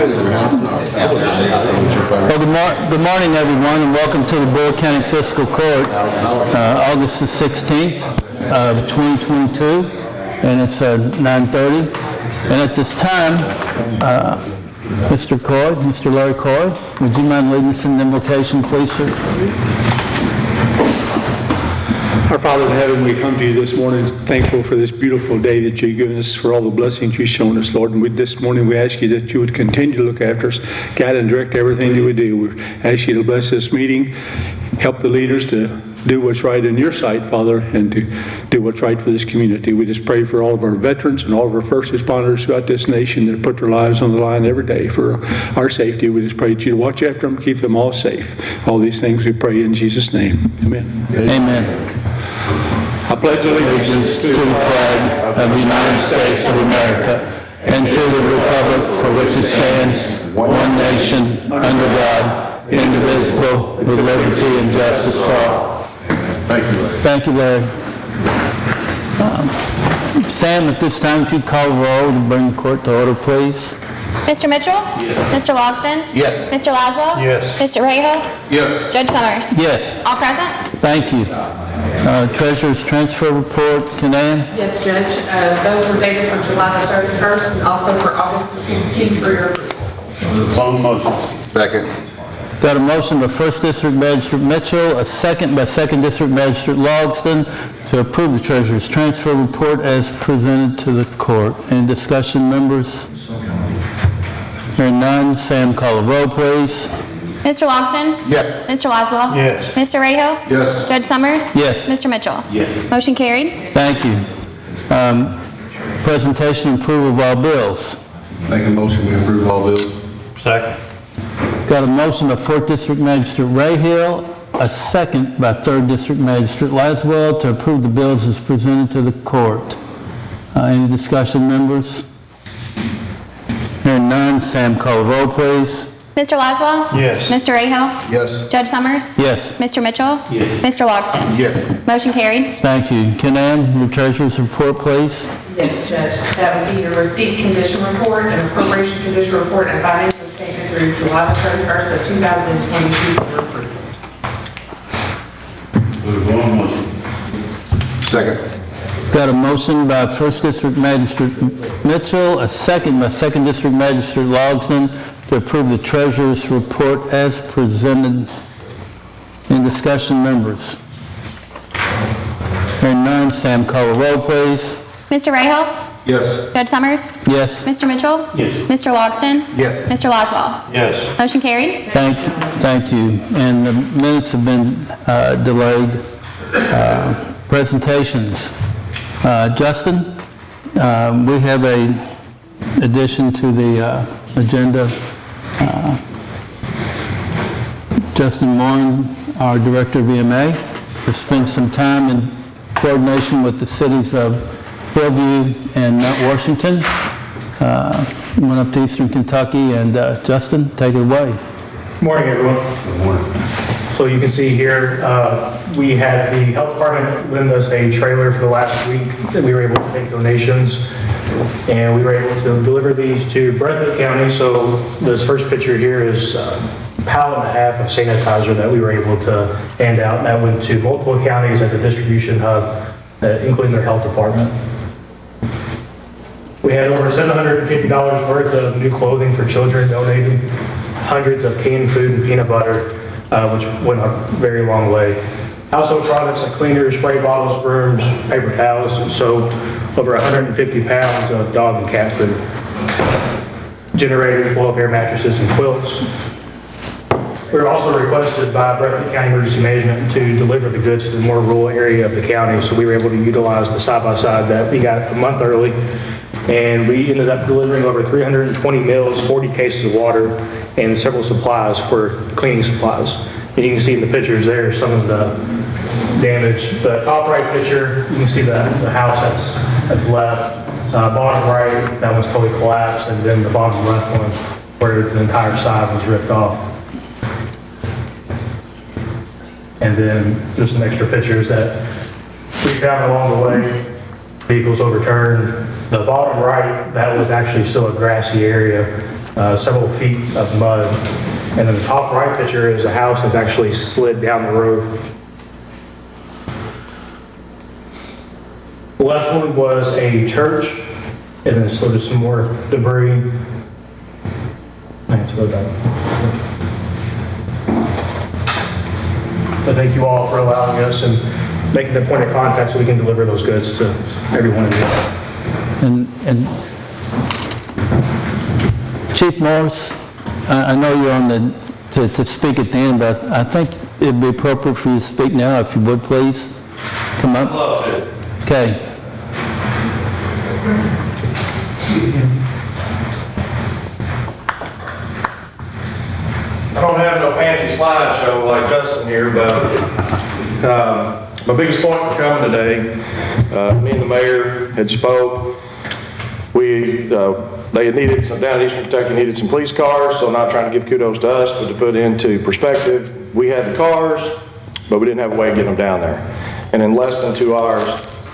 Well, good morning, everyone, and welcome to the Bullitt County Fiscal Court, August the 16th of 2022, and it's 9:30. And at this time, Mr. Larry Coy, would you mind leading us in the invocation, please, sir? Our Father in heaven, we come to you this morning thankful for this beautiful day that you've given us, for all the blessings you've shown us, Lord. And this morning we ask you that you would continue to look after us, guide and direct everything that we do. We ask you to bless this meeting, help the leaders to do what's right in your sight, Father, and to do what's right for this community. We just pray for all of our veterans and all of our first responders throughout this nation that put their lives on the line every day for our safety. We just pray that you to watch after them, keep them all safe. All these things we pray in Jesus' name. Amen. Amen. I pledge allegiance To the flag of the United States of America and to the republic for which it stands, one nation, under God, indivisible, with liberty and justice for all. Thank you, Larry. Thank you, Larry. Sam, at this time, if you'd call the roll to bring the court to order, please. Mr. Mitchell? Yes. Mr. Logsdon? Yes. Mr. Laswell? Yes. Mr. Rahal? Yes. Judge Summers? Yes. All present? Thank you. Treasurer's transfer report, Canan? Yes, Judge. Those were dated from July the 31st and also for August the 16th for your approval. On motion. Second. Got a motion by 1st District Magistrate Mitchell, a second by 2nd District Magistrate Logsdon to approve the Treasurer's transfer report as presented to the court. Any discussion, members? Hearing none, Sam, call the roll, please. Mr. Logsdon? Yes. Mr. Laswell? Yes. Mr. Rahal? Yes. Judge Summers? Yes. Mr. Mitchell? Yes. Motion carried. Thank you. Presentation and approval of all bills. Make a motion, we approve all bills. Second. Got a motion by 4th District Magistrate Rahal, a second by 3rd District Magistrate Laswell to approve the bills as presented to the court. Any discussion, members? Hearing none, Sam, call the roll, please. Mr. Laswell? Yes. Mr. Rahal? Yes. Judge Summers? Yes. Mr. Mitchell? Yes. Mr. Logsdon? Yes. Motion carried. Thank you. Canan, your treasurer's report, please. Yes, Judge. That would be your receipt condition report and appropriation condition report and financial statement through July the 31st of 2022 for your approval. Second. Got a motion by 1st District Magistrate Mitchell, a second by 2nd District Magistrate Logsdon to approve the treasurer's report as presented. In discussion, members? Hearing none, Sam, call the roll, please. Mr. Rahal? Yes. Judge Summers? Yes. Mr. Mitchell? Yes. Mr. Logsdon? Yes. Mr. Laswell? Yes. Motion carried. Thank you. And the minutes have been delayed. Presentations. Justin, we have a addition to the agenda. Justin Moore, our Director of EMA, has spent some time in coordination with the cities of Hillview and Mount Washington. Went up to Eastern Kentucky, and Justin, take it away. Good morning, everyone. Good morning. So you can see here, we had the health department lend us a trailer for the last week that we were able to take donations, and we were able to deliver these to Breathitt County. So this first picture here is a pallet and a half of sanitizer that we were able to hand out, and that went to multiple counties as a distribution hub, including their health department. We had over $750 worth of new clothing for children donated, hundreds of canned food and peanut butter, which went a very long way. Household products like cleaners, spray bottles, brooms, paper towels, so over 150 pounds of dog and cat food. Generators, blow-up air mattresses, and quilts. We were also requested by Breathitt County Emergency Management to deliver the goods to the more rural area of the county, so we were able to utilize the side-by-side that we got a month early, and we ended up delivering over 320 meals, 40 cases of water, and several supplies for cleaning supplies. And you can see in the pictures there some of the damage. The top right picture, you can see the house that's left. Bottom right, that one's totally collapsed, and then the bottom left one, where the entire side was ripped off. And then just some extra pictures that we found along the way. Vehicles overturned. The bottom right, that was actually still a grassy area several feet of mud. And then the top right picture is a house that's actually slid down the road. The left one was a church, and then so there's some more debris. Let's go down. But thank you all for allowing us and making the point of contact so we can deliver those goods to everyone in the area. And Chief Morris, I know you're on to speak at the end, but I think it'd be appropriate for you to speak now, if you would, please. Come up. Love it. Okay. I don't have no fancy slideshow like Justin here, but my biggest point for coming today, me and the mayor had spoke. They had needed some, down in Eastern Kentucky needed some police cars, so not trying to give kudos to us, but to put into perspective, we had the cars, but we didn't have a way of getting them down there. And in less than 2 hours,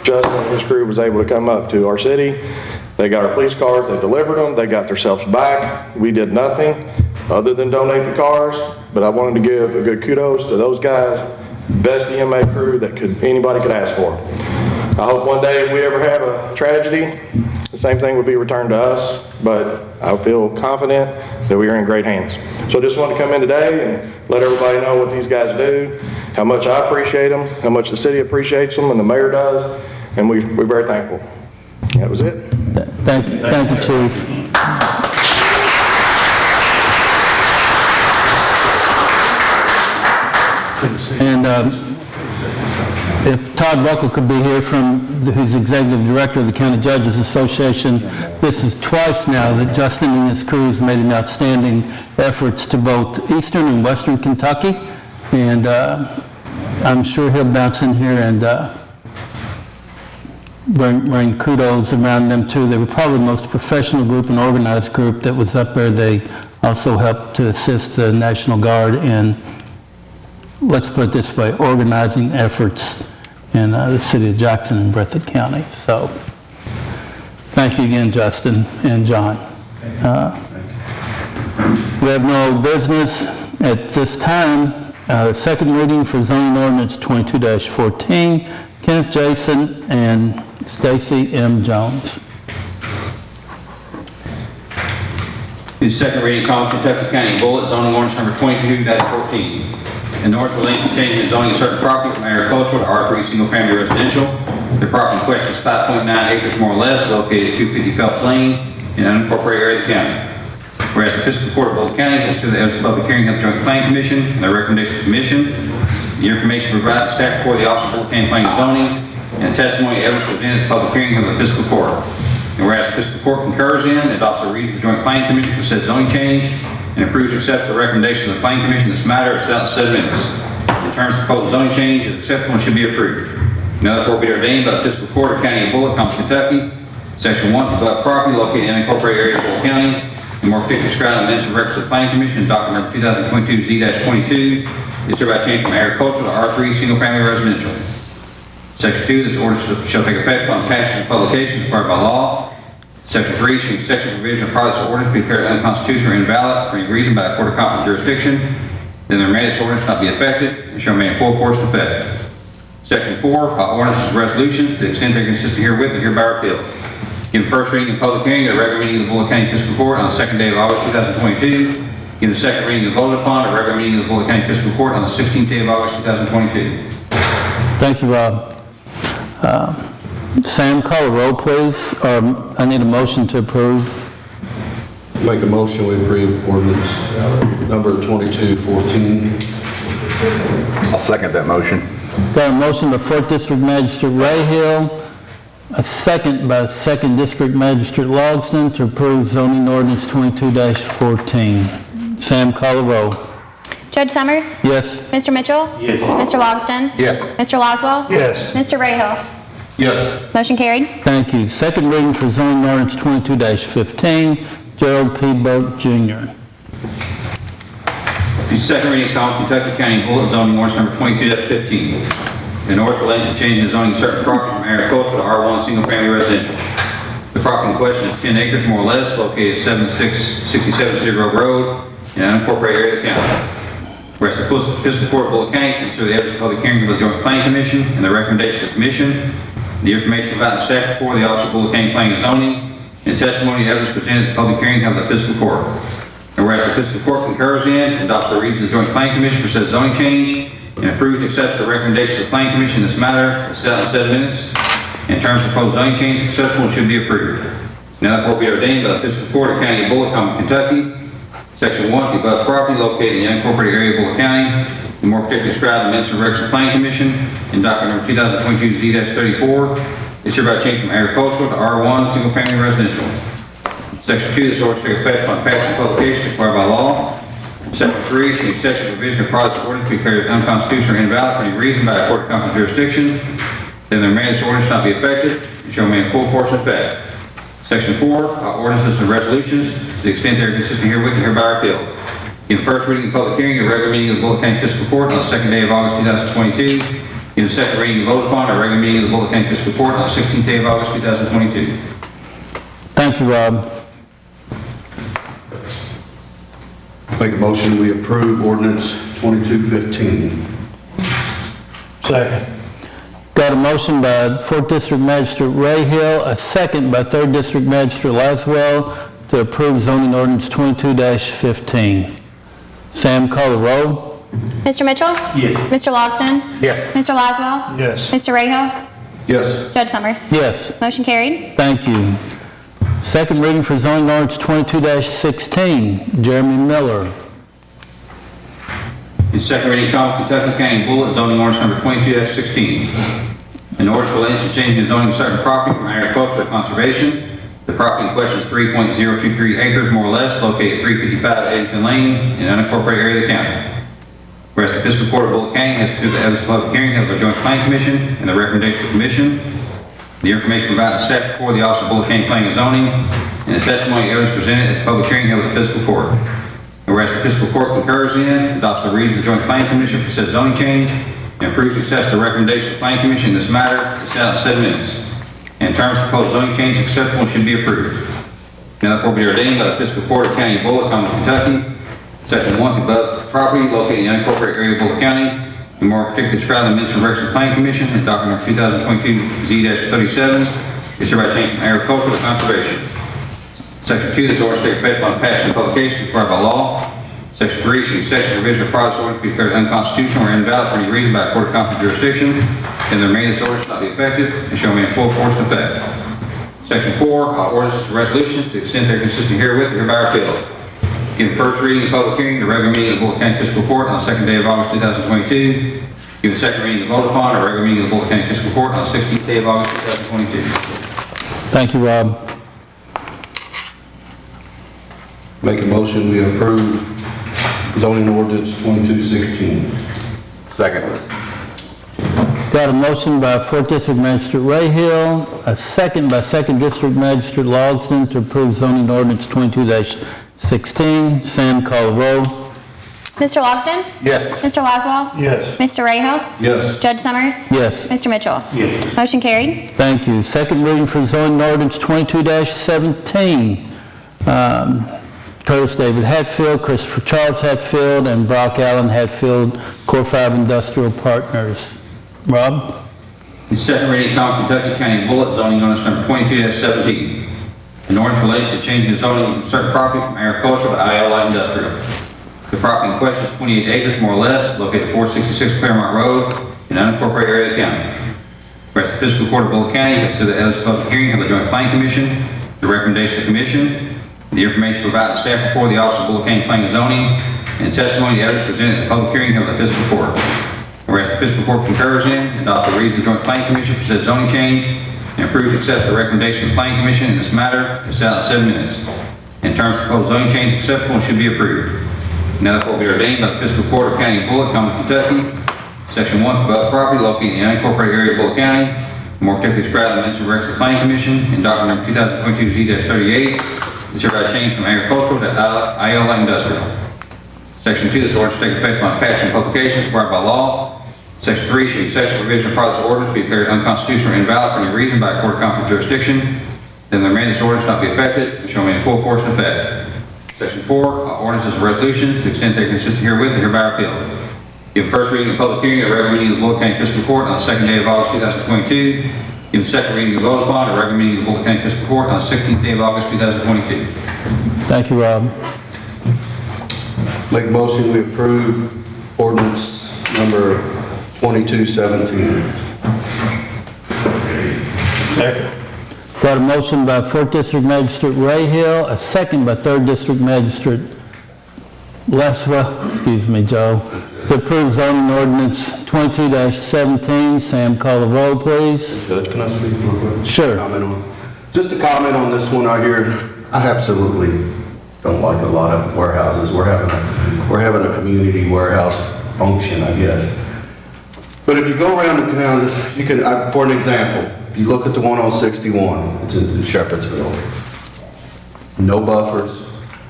Justin and his crew was able to come up to our city. They got our police cars, they delivered them, they got themselves back. We did nothing other than donate the cars, but I wanted to give a good kudos to those guys, best EMA crew that anybody could ask for. I hope one day if we ever have a tragedy, the same thing would be returned to us, but I feel confident that we are in great hands. So I just wanted to come in today and let everybody know what these guys do, how much I appreciate them, how much the city appreciates them, and the mayor does, and we're very thankful. That was it. Thank you, Chief. And if Todd Buckle could be here who's Executive Director of the County Judges Association, this is twice now that Justin and his crew has made an outstanding efforts to both Eastern and Western Kentucky. And I'm sure he'll bounce in here and bring kudos around them too. They were probably the most professional group and organized group that was up there. They also helped to assist the National Guard in, let's put it this way, organizing efforts in the city of Jackson and Breathitt County. So thank you again, Justin and John. We have no business at this time. Second reading for zoning ordinance 22-14, Kenneth Jason and Stacy M. Jones. The second reading, Common Kentucky County Bullitt, zoning ordinance number 22-14. An ordinance relating to changing the zoning of certain property from agricultural to R3 single-family residential. The property in question is 5.9 acres more or less, located at 250 Phelps Lane in an unincorporated area of the county. Whereas the Fiscal Court of Bullitt County has to the public hearing of the Joint Planning Commission and their recommendation to the Commission. The information provided to staff before the Office of Bullitt County Planning and Zoning and testimony evidence presented at the public hearing of the Fiscal Court. And whereas the Fiscal Court concurs in and adopts the reasons of the Joint Planning Commission for said zoning change and approves and accepts the recommendation of the Planning Commission in this matter as said minutes. In terms of proposed zoning change is acceptable and should be approved. Now therefore be ordained by the Fiscal Court of County of Bullitt, Common Kentucky, Section 1, the above property located in the unincorporated area of Bullitt County, and more particularly described in the minutes and records of the Planning Commission, document number 2022-Z-22, is hereby changed from agricultural to R3 single-family residential. Section 2, this ordinance shall take effect upon passage and publication as required by law. Section 3, should the section provision of part of this ordinance be declared unconstitutional or invalid for any reason by a court of competent jurisdiction, then the remainder of this ordinance shall not be effective and shall remain in full force and effect. Section 4, ordinances and resolutions, to the extent they are consistent herewith, are hereby repealed. Given first reading and public hearing at a regular meeting of the Bullitt County Fiscal Court on the 2nd day of August 2022. Given the second reading and voted upon at a regular meeting of the Bullitt County Fiscal Court on the 16th day of August 2022. Thank you, Rob. Sam, call a roll, please. I need a motion to approve. Make a motion, we approve ordinance number 22-14. I'll second that motion. Got a motion by 4th District Magistrate Rayhill, a second by 2nd District Magistrate Logsdon to approve zoning ordinance 22-14. Sam, call a roll. Judge Summers? Yes. Mr. Mitchell? Yes. Mr. Logsdon? Yes. Mr. Laswell? Yes. Mr. Rayhill? Yes. Motion carried. Thank you. Second reading for zoning ordinance 22-15, Gerald P. Burke, Jr. The second reading of Common Kentucky County Bullitt, zoning ordinance number 22-15. An ordinance relating to changing the zoning of certain property from agricultural to R1 single-family residential. The The property in question is 10 acres more or less, located at 7667 City Grove Road, in an unincorporated area of the county. Whereas the Fiscal Court of Bullitt County consider the evidence of public hearing of the Joint Planning Commission and the recommendation of the Commission, the information provided in staff before the Office of Bullitt County Planning and Zoning, and testimony and evidence presented at the public hearing of the Fiscal Court. And whereas the Fiscal Court concurs in and adopts the reasons of the Joint Planning Commission for said zoning change, and approves and accepts the recommendations of the Planning Commission in this matter, as set out in 7 minutes, in terms of proposed zoning change acceptable and should be approved. Now therefore be ordained by the Fiscal Court of the County of Bullitt, Kentucky, Section 1, the above property located in the unincorporated area of Bullitt County, and more particularly described in the minutes and records of the Planning Commission in document number 2022Z-34, is hereby changed from agricultural to R1, single family residential. Section 2, this ordinance take effect upon passing publication required by law. Section 3, any section provision of products or ordinance be declared unconstitutional or invalid for any reason by a court of competent jurisdiction, then the remainder of this ordinance shall not be effective and shall remain in full force and effect. Section 4, ordinances and resolutions, to the extent they are consistent herewith and hereby repealed. In first reading and public hearing, a regular meeting of the Bullitt County Fiscal Court on the 2nd day of August 2022. In the second reading and vote upon, a regular meeting of the Bullitt County Fiscal Court on the 16th day of August 2022. Thank you, Rob. Make a motion, we approve ordinance 2215. Second. Got a motion by 4th District Magistrate Ray Hill, a second by 3rd District Magistrate Laswell to approve zoning ordinance 22-15. Sam, call the roll. Mr. Mitchell? Yes. Mr. Logston? Yes. Mr. Laswell? Yes. Mr. Rahal? Yes. Judge Summers? Yes. Motion carried. Thank you. Second reading for zoning ordinance 22-16. Jeremy Miller. In second reading, Common Kentucky County Bullitt, zoning ordinance number 22-16. An ordinance relating to changing the zoning of certain property from agricultural to conservation. The property in question is 3.023 acres more or less, located at 355 Eddington Lane in an unincorporated area of the county. Whereas the Fiscal Court of Bullitt County has considered the evidence of public hearing of the Joint Planning Commission and the recommendation of the Commission, the information provided in staff before the Office of Bullitt County Planning and Zoning, and the testimony and evidence presented at the public hearing held at the Fiscal Court. And whereas the Fiscal Court concurs in, adopts the reasons of the Joint Planning Commission for said zoning change, and approves and accepts the recommendation of the Planning Commission in this matter, as set out in 7 minutes. In terms of proposed zoning change acceptable and should be approved. Now therefore be ordained by the Fiscal Court of the County of Bullitt, Kentucky, Section 1, the above property located in the unincorporated area of Bullitt County, and more particularly described in the minutes and records of the Planning Commission in document number 2022Z-37, is hereby changed from agricultural to conservation. Section 2, this ordinance takes effect upon passing the publication required by law. Section 3, any section provision of products ordinance be declared unconstitutional or invalid for any reason by a court of competent jurisdiction, and the remainder of this ordinance shall not be effective and shall remain in full force and effect. Section 4, all ordinances and resolutions, to the extent they are consistent herewith, hereby repealed. Given first reading and public hearing, the regular meeting of the Bullitt County Fiscal Court on the 2nd day of August 2022. Given second reading and vote upon, a regular meeting of the Bullitt County Fiscal Court on the 16th day of August 2022. Thank you, Rob. Make a motion, we approve zoning ordinance 2216. Second. Got a motion by 4th District Magistrate Ray Hill, a second by 2nd District Magistrate Logston to approve zoning ordinance 22-16. Sam, call the roll. Mr. Logston? Yes. Mr. Laswell? Yes. Mr. Rahal? Yes. Judge Summers? Yes. Mr. Mitchell? Yes. Motion carried. Thank you. Second reading for zoning ordinance 22-17. Curtis David Hatfield, Christopher Charles Hatfield, and Brock Allen Hatfield, Core 5 Industrial Partners. Rob? In second reading, Common Kentucky County Bullitt, zoning ordinance number 22-17. An ordinance relating to changing the zoning of certain property from agricultural to IL light industrial. The property in question is 28 acres more or less, located at 466 Claremont Road in an unincorporated area of the county. Whereas the Fiscal Court of Bullitt County has considered the evidence of public hearing of the Joint Planning Commission, the recommendation of the Commission, the information provided to staff before the Office of Bullitt County Planning and Zoning, and testimony and evidence presented at the public hearing held at the Fiscal Court. Whereas the Fiscal Court concurs in, adopts the reasons of the Joint Planning Commission for said zoning change, and approves and accepts the recommendation of the Planning Commission in this matter, as set out in 7 minutes. In terms of proposed zoning change acceptable and should be approved. Now therefore be ordained by the Fiscal Court of County of Bullitt, Kentucky, Section 1, above property located in the unincorporated area of Bullitt County, more particularly described in the minutes and records of the Planning Commission in document number 2022Z-38, is hereby changed from agricultural to IL light industrial. Section 2, this ordinance take effect upon passing publications required by law. Section 3, should any section provision of products or ordinance be declared unconstitutional or invalid for any reason by a court of competent jurisdiction, then the remainder of this ordinance not be effective and shall remain in full force and effect. Section 4, all ordinances and resolutions, to the extent they are consistent herewith, are hereby repealed. Give first reading and public hearing of the regular meeting of the Bullitt County Fiscal Court on the second day of August 2022. Give second reading and vote upon a regular meeting of the Bullitt County Fiscal Court on the 16th day of August 2022. Thank you, Rob. Make a motion, we approve ordinance number 2217. Second. Got a motion by 4th District Magistrate Ray Hill, a second by 3rd District Magistrate Leswell, excuse me, Joe, to approve zoning ordinance 22-17. Sam, call the roll, please. Judge, can I speak real quick? Sure. Just a comment on this one out here. I absolutely don't like a lot of warehouses. We're having a community warehouse function, I guess. But if you go around the town, you can, for an example, if you look at the one on 61, it's in Shepherdsville. No buffers.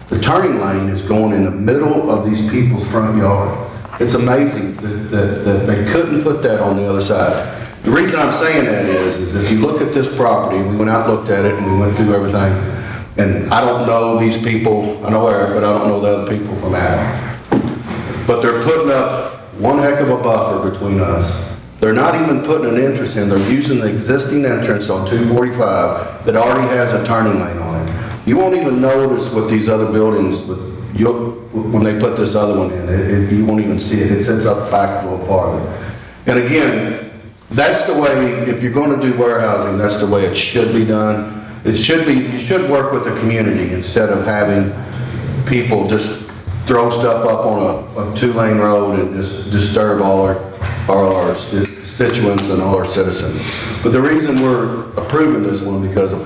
The turning lane is going in the middle of these people's front yard. It's amazing that they couldn't put that on the other side. The reason I'm saying that is if you look at this property, we went out and looked at it and we went through everything, and I don't know these people, I know Eric, but I don't know the other people from Adam. But they're putting up one heck of a buffer between us. They're not even putting an entrance in, they're using the existing entrance on 245 that already has a turning lane on it. You won't even notice what these other buildings, when they put this other one in, you won't even see it. It sits up back a little farther. And again, that's the way, if you're going to do warehousing, that's the way it should be done. It should be, you should work with the community instead of having people just throw stuff up on a two-lane road and just disturb all our constituents and all our citizens. But the reason we're approving this one because of,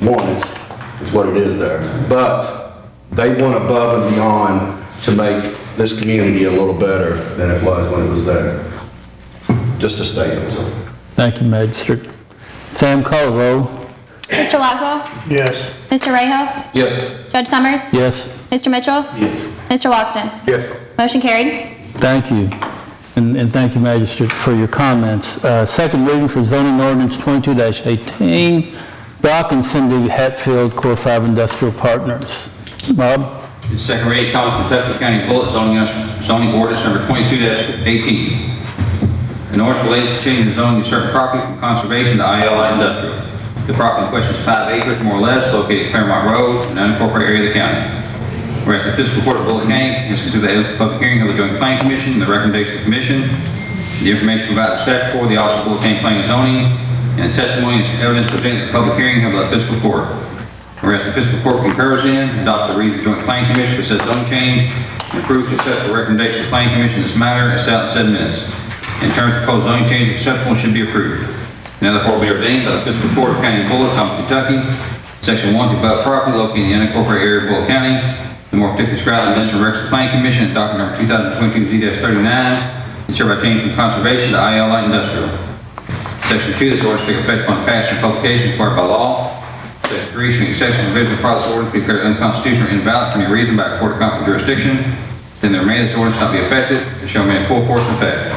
one, it's what it is there. But they went above and beyond to make this community a little better than it was when it was there. Just a statement. Thank you, Magistrate. Sam, call the roll. Mr. Laswell? Yes. Mr. Ray Hill? Yes. Judge Summers? Yes. Mr. Mitchell? Yes. Mr. Logston? Yes. Motion carried. Thank you. And thank you, Magistrate, for your comments. Second reading for zoning ordinance 22-18. Brock and Cindy Hatfield, Core 5 Industrial Partners. Bob? Second reading, common Kentucky County Bullitt zoning ordinance number 22-18. An ordinance related to changing the zoning of certain property from conservation to IL light industrial. The property in question is 5 acres, more or less, located at Claremont Road, an unincorporated area of the county. Whereas the Fiscal Court of Bullitt County has considered the evidence of the public hearing of the Joint Planning Commission and the recommendation of the Commission, the information provided to staff before the Office of Bullitt County Planning and Zoning, and the testimony and evidence presented at the public hearing of the Fiscal Court. Whereas the Fiscal Court concurs in, adopts the reasons of the Joint Planning Commission for said zone change, and approves to accept the recommendation of the Planning Commission in this matter as set out in said minutes. In terms of proposed zoning change, acceptable should be approved. Now therefore be ordained by the Fiscal Court of County of Bullitt, Kentucky, Section 1, to above property located in the unincorporated area of Bullitt County, the more particularly described in the Minister of Records of the Planning Commission, document number 2022-Z-39, and hereby changed from conservation to IL light industrial. Section 2, this ordinance take effect upon passage and publication required by law. Section 3, should exception of provision of this ordinance be declared unconstitutional or invalid for any reason by a court of competent jurisdiction, then the remainder of this ordinance not be effective and shall remain in full force and effect.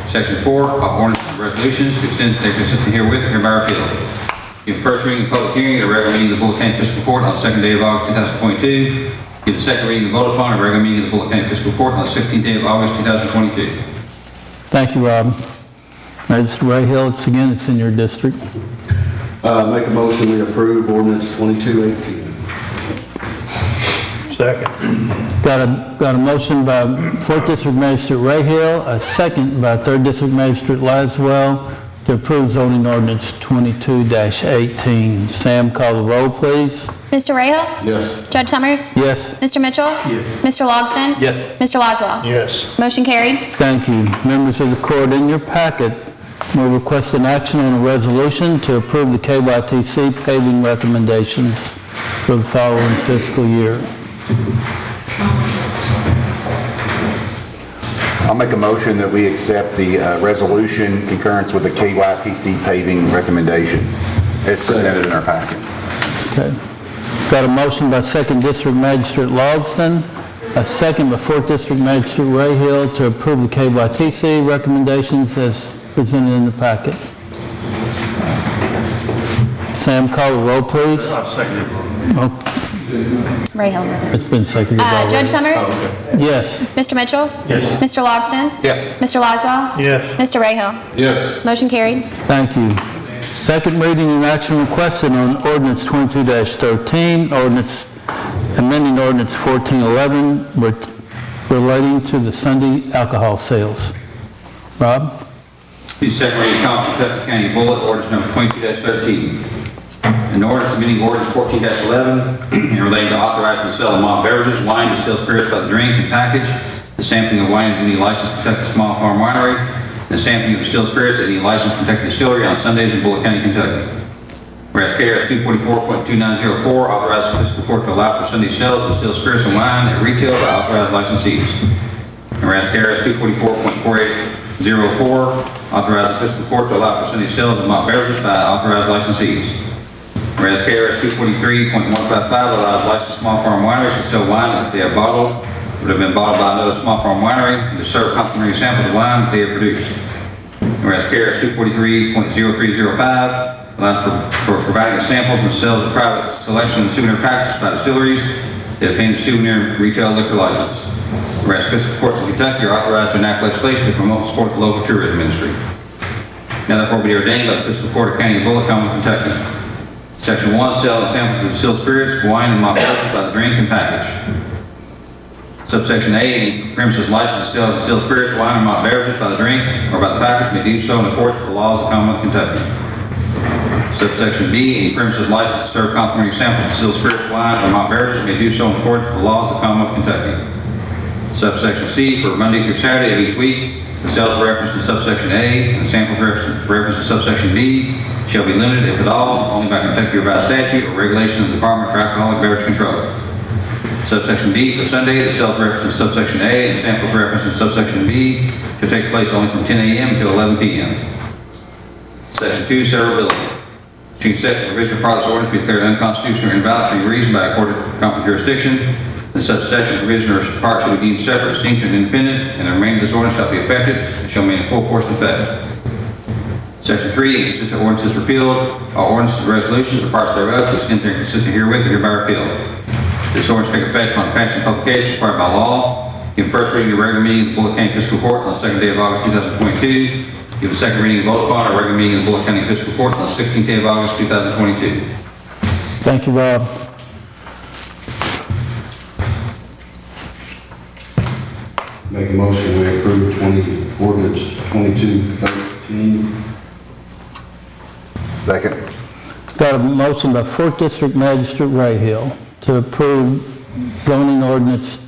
Section 4, all ordinances and resolutions to the extent they are consistent herewith are hereby repealed. Give first reading and public hearing at a regular meeting of the Bullitt County Fiscal Court on the second day of August 2022. Give the second reading and vote upon a regular meeting of the Bullitt County Fiscal Court on the 16th day of August 2022. Thank you, Rob. Magistrate Ray Hill, it's in your district. Make a motion we approve ordinance 2218. Second. Got a motion by 4th District Magistrate Ray Hill, a second by 3rd District Magistrate Laswell to approve zoning ordinance 22-18. Sam, call the roll, please. Mr. Ray Hill? Yes. Judge Summers? Yes. Mr. Mitchell? Yes. Mr. Logston? Yes. Mr. Laswell? Yes. Motion carried. Thank you. Members of the court, in your packet, we request an action on a resolution to approve the KYTC paving recommendations for the following fiscal year. I'll make a motion that we accept the resolution concurrence with the KYTC paving recommendations as presented in our packet. Okay. Got a motion by 2nd District Magistrate Logston, a second by 4th District Magistrate Ray Hill to approve the KYTC recommendations as presented in the packet. Sam, call the roll, please. Ray Hill. It's been seconded already. Judge Summers? Yes. Mr. Mitchell? Yes. Mr. Logston? Yes. Mr. Laswell? Yes. Mr. Ray Hill? Yes. Motion carried. Thank you. Second reading and action requested on ordinance 22-13, ordinance amending ordinance 1411 relating to the Sunday alcohol sales. Rob? The second reading of Kentucky County Bullitt, ordinance number 22-13. An ordinance amending ordinance 14-11 and relating to authorizing the sale of malt beverages, wine, distilled spirits by the drink and package, the sampling of wine at any licensed Kentucky small farm winery, the sampling of distilled spirits at any licensed Kentucky distillery on Sundays in Bullitt County, Kentucky. Whereas KRS 244.2904 authorizes the fiscal court to allow for Sunday sales of distilled spirits and wine at retail by authorized licensees. And whereas KRS 244.4804 authorizes the fiscal court to allow for Sunday sales of malt beverages by authorized licensees. Whereas KRS 243.155 allows licensed small farm wineries to sell wine that they have bottled would have been bottled by another small farm winery and to serve complimentary samples of wine that they have produced. Whereas KRS 243.0305 allows for providing samples and sales of private selection and souvenir packages by distilleries that obtain a souvenir retail liquor license. Whereas fiscal courts in Kentucky are authorized to enact legislation to promote and support the local tourism industry. Now therefore be ordained by the fiscal court of County of Bullitt, Commonwealth, Kentucky. Section 1, sale of samples of distilled spirits, wine, and malt beverages by the drink and package. Subsection A, any premises licensed to sell distilled spirits, wine, and malt beverages by the drink or by the package may do so in accordance with the laws of the Commonwealth of Kentucky. Subsection B, any premises licensed to serve complimentary samples of distilled spirits, wine, or malt beverages may do so in accordance with the laws of the Commonwealth of Kentucky. Subsection C, for Monday through Saturday of each week, the sales referenced in subsection A and the samples referenced in subsection B shall be limited, if at all, only by Kentucky revised statute or regulation of the Department for Alcoholic Beverage Control. Subsection D, for Sunday, the sales referenced in subsection A and samples referenced in subsection B shall take place only from 10 a.m. until 11 p.m. Section 2, severability. Between section provision of part of this ordinance be declared unconstitutional or invalid for any reason by a court of competent jurisdiction, then such section, provision, or part shall be deemed separate, distinct, and independent, and the remainder of this ordinance shall be effective and shall remain in full force and effect. Section 3, inconsistent ordinances repealed. All ordinances, resolutions, or parts thereof, to the extent they are consistent herewith, are hereby repealed. This ordinance take effect upon passing publication required by law. Give first reading of regular meeting of the Bullitt County Fiscal Court on the 2nd day of August 2022. Give a second reading and vote upon a regular meeting of the Bullitt County Fiscal Court on the 16th day of August 2022. Thank you, Rob. Make a motion, we approve ordinance 2213. Second. Got a motion by 4th District Magistrate Ray Hill to approve zoning ordinance,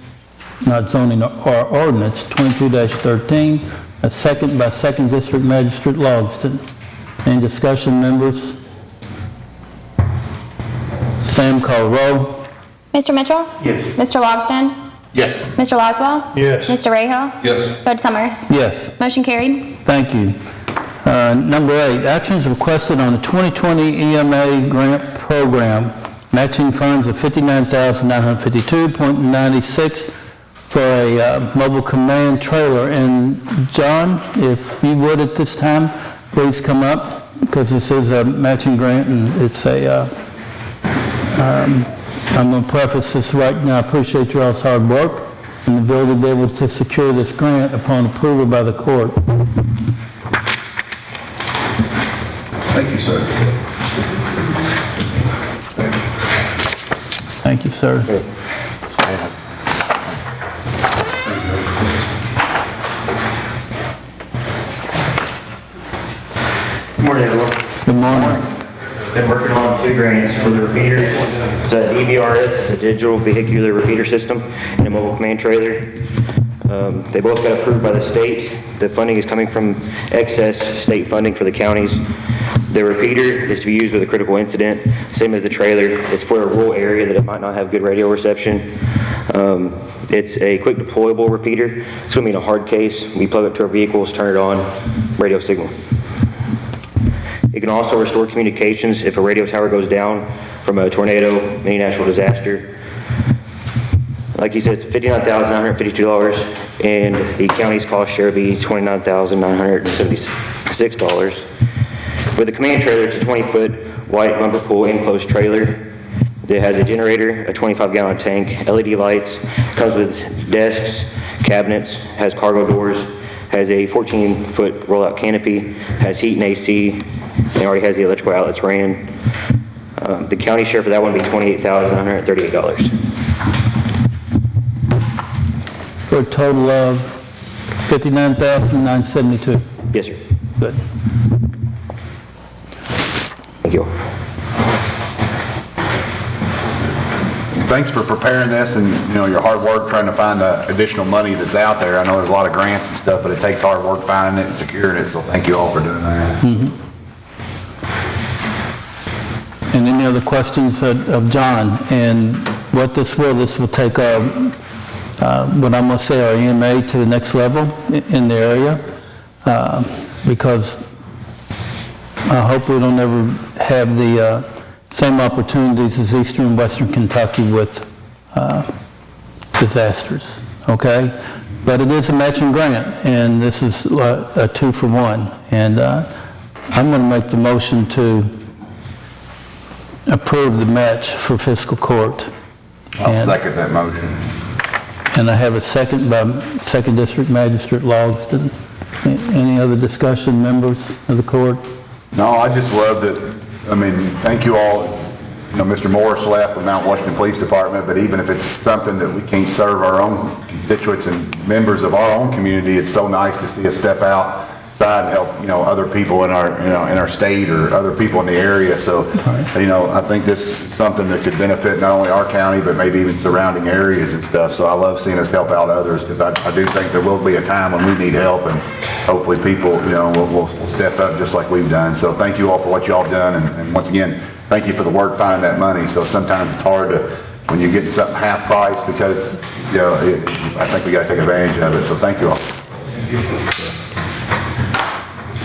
not zoning, or ordinance 22-13, a second by 2nd District Magistrate Logston. Any discussion, members? Sam, call roll. Mr. Mitchell? Yes. Mr. Logston? Yes. Mr. Laswell? Yes. Mr. Ray Hill? Yes. Judge Summers? Yes. Motion carried. Thank you. Number 8, actions requested on the 2020 EMA grant program, matching funds of $59,952.96 for a mobile command trailer. And John, if you would at this time, please come up, because this is a matching grant, and it's a, I'm going to preface this right now. I appreciate your all's hard work and the ability to be able to secure this grant upon approval by the court. Thank you, sir. Thank you, sir. Good morning, everyone. Good morning. Been working on 2 grants for the repeaters. It's a EVRS, it's a digital vehicular repeater system, and a mobile command trailer. They both got approved by the state. The funding is coming from excess state funding for the counties. The repeater is to be used with a critical incident, same as the trailer. It's for a rural area that it might not have good radio reception. It's a quick deployable repeater. It's going to be in a hard case. We plug it to our vehicles, turn it on, radio signal. It can also restore communications if a radio tower goes down from a tornado, any natural disaster. Like he said, it's $59,952, and the county's cost share will be $29,976. With the command trailer, it's a 20-foot white lumber pool enclosed trailer that has a generator, a 25-gallon tank, LED lights, comes with desks, cabinets, has cargo doors, has a 14-foot rollout canopy, has heat and AC, and already has the electrical outlets ran. The county share for that one would be $28,138. For a total of $59,972. Yes, sir. Good. Thank you. Thanks for preparing this and, your hard work trying to find the additional money that's out there. I know there's a lot of grants and stuff, but it takes hard work finding it and securing it, so thank you all for doing that. And any other questions of John? And what this will take our, what I'm going to say, our EMA to the next level in the area, because I hope we don't ever have the same opportunities as Eastern and Western Kentucky with disasters, okay? But it is a matching grant, and this is a 2-for-1. And I'm going to make the motion to approve the match for fiscal court. I'll second that motion. And I have a second by 2nd District Magistrate Logsdon. Any other discussion, members of the court? No, I just love that, thank you all. Mr. Morris left with Mount Washington Police Department, but even if it's something that we can't serve our own constituents and members of our own community, it's so nice to see us step outside and help, other people in our, in our state or other people in the area. So, I think this is something that could benefit not only our county, but maybe even surrounding areas and stuff. So I love seeing us help out others, because I do think there will be a time when we need help, and hopefully people, will step up just like we've done. So thank you all for what you all done. And once again, thank you for the work finding that money. So sometimes it's hard to, when you're getting something half price, because, I think we got to take advantage of it. So thank you all. I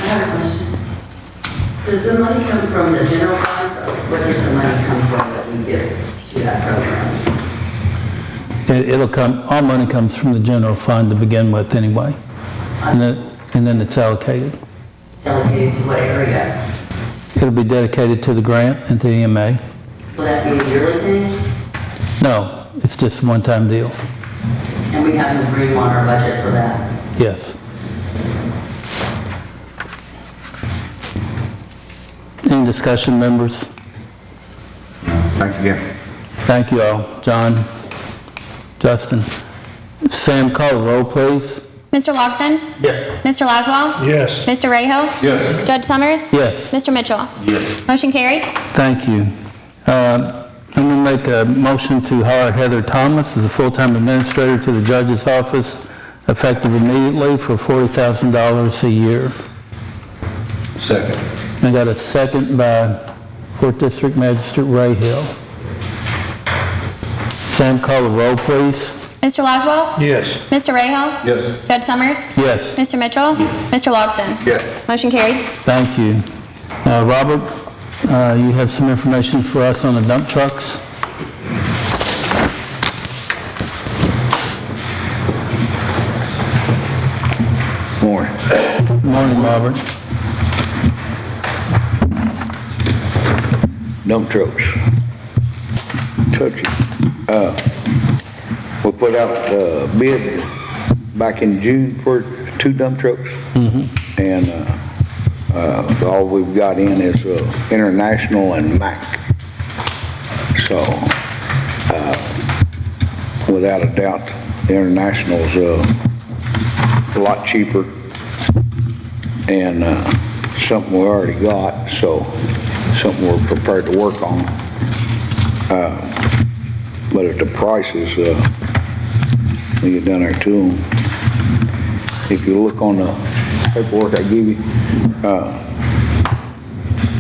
have a question. Does the money come from the general fund, or where does the money come from that we give to that program? It'll come, all money comes from the general fund to begin with anyway. And then it's allocated. Delegated to what area? It'll be dedicated to the grant and to EMA. Will that be a yearly thing? No, it's just a one-time deal. And we have to room on our budget for that? Yes. Any discussion, members? Thanks again. Thank you all. John, Justin. Sam, call the roll, please. Mr. Logsdon? Yes. Mr. Laswell? Yes. Mr. Rahal? Yes. Judge Summers? Yes. Mr. Mitchell? Yes. Motion carried. Thank you. I'm going to make a motion to hire Heather Thomas as a full-time administrator to the judge's office, effective immediately, for $40,000 a year. Second. I got a second by 4th District Magistrate Rahal. Sam, call the roll, please. Mr. Laswell? Yes. Mr. Rahal? Yes. Judge Summers? Yes. Mr. Mitchell? Mr. Logsdon? Yes. Motion carried. Thank you. Robert, you have some information for us on the dump trucks? Morning. Morning, Robert. Dump trucks. Touchy. We put out a bid back in June for 2 dump trucks. And all we've got in is International and Mack. So without a doubt, the International's a lot cheaper and something we already got, so something we're prepared to work on. But if the prices, when you get down there to them, if you look on the paperwork I give you,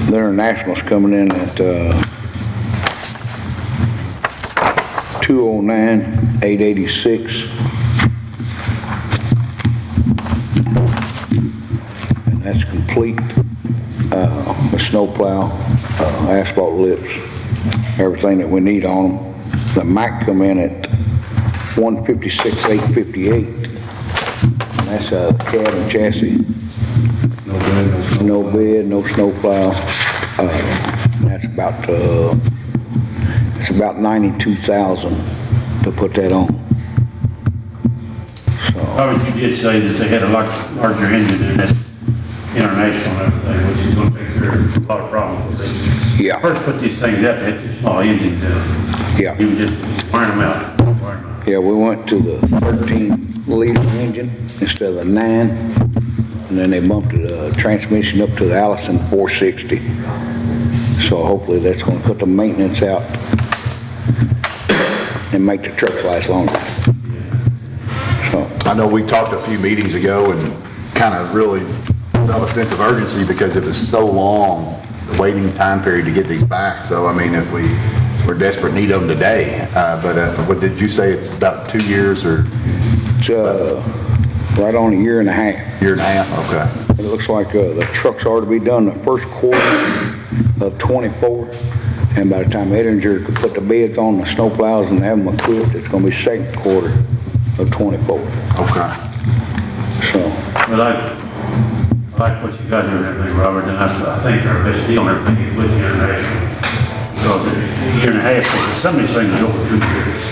the International's coming in at $209,886, and that's complete. The snowplow, asphalt lips, everything that we need on them. The Mack come in at $156,858, and that's a cab and chassis. No bed, no snowplow. And that's It's about 92,000 to put that on. Robert, you did say that they had a larger engine than that international and everything, which is going to take care of a lot of problems with it. Yeah. First put these things up, they had two small engines in them. Yeah. You would just wear them out. Yeah, we went to the 13-liter engine instead of the 9, and then they bumped the transmission up to the Allison 460. So hopefully that's going to cut the maintenance out and make the trucks last longer. So I know we talked a few meetings ago and kind of really felt a sense of urgency because it was so long, the waiting time period to get these back. So, I mean, if we're desperate need of them today, but what did you say, it's about 2 years or? it's right on a year and a half. Year and a half, okay. It looks like the trucks are to be done the first quarter of 24, and by the time Edinger could put the beds on the snowplows and have them equipped, it's going to be second quarter of 24. Okay. So. But I like what you got here and everything, Robert, and I think our best deal on everything is with the international. Because it's a year and a half, some of these things are over 2 years.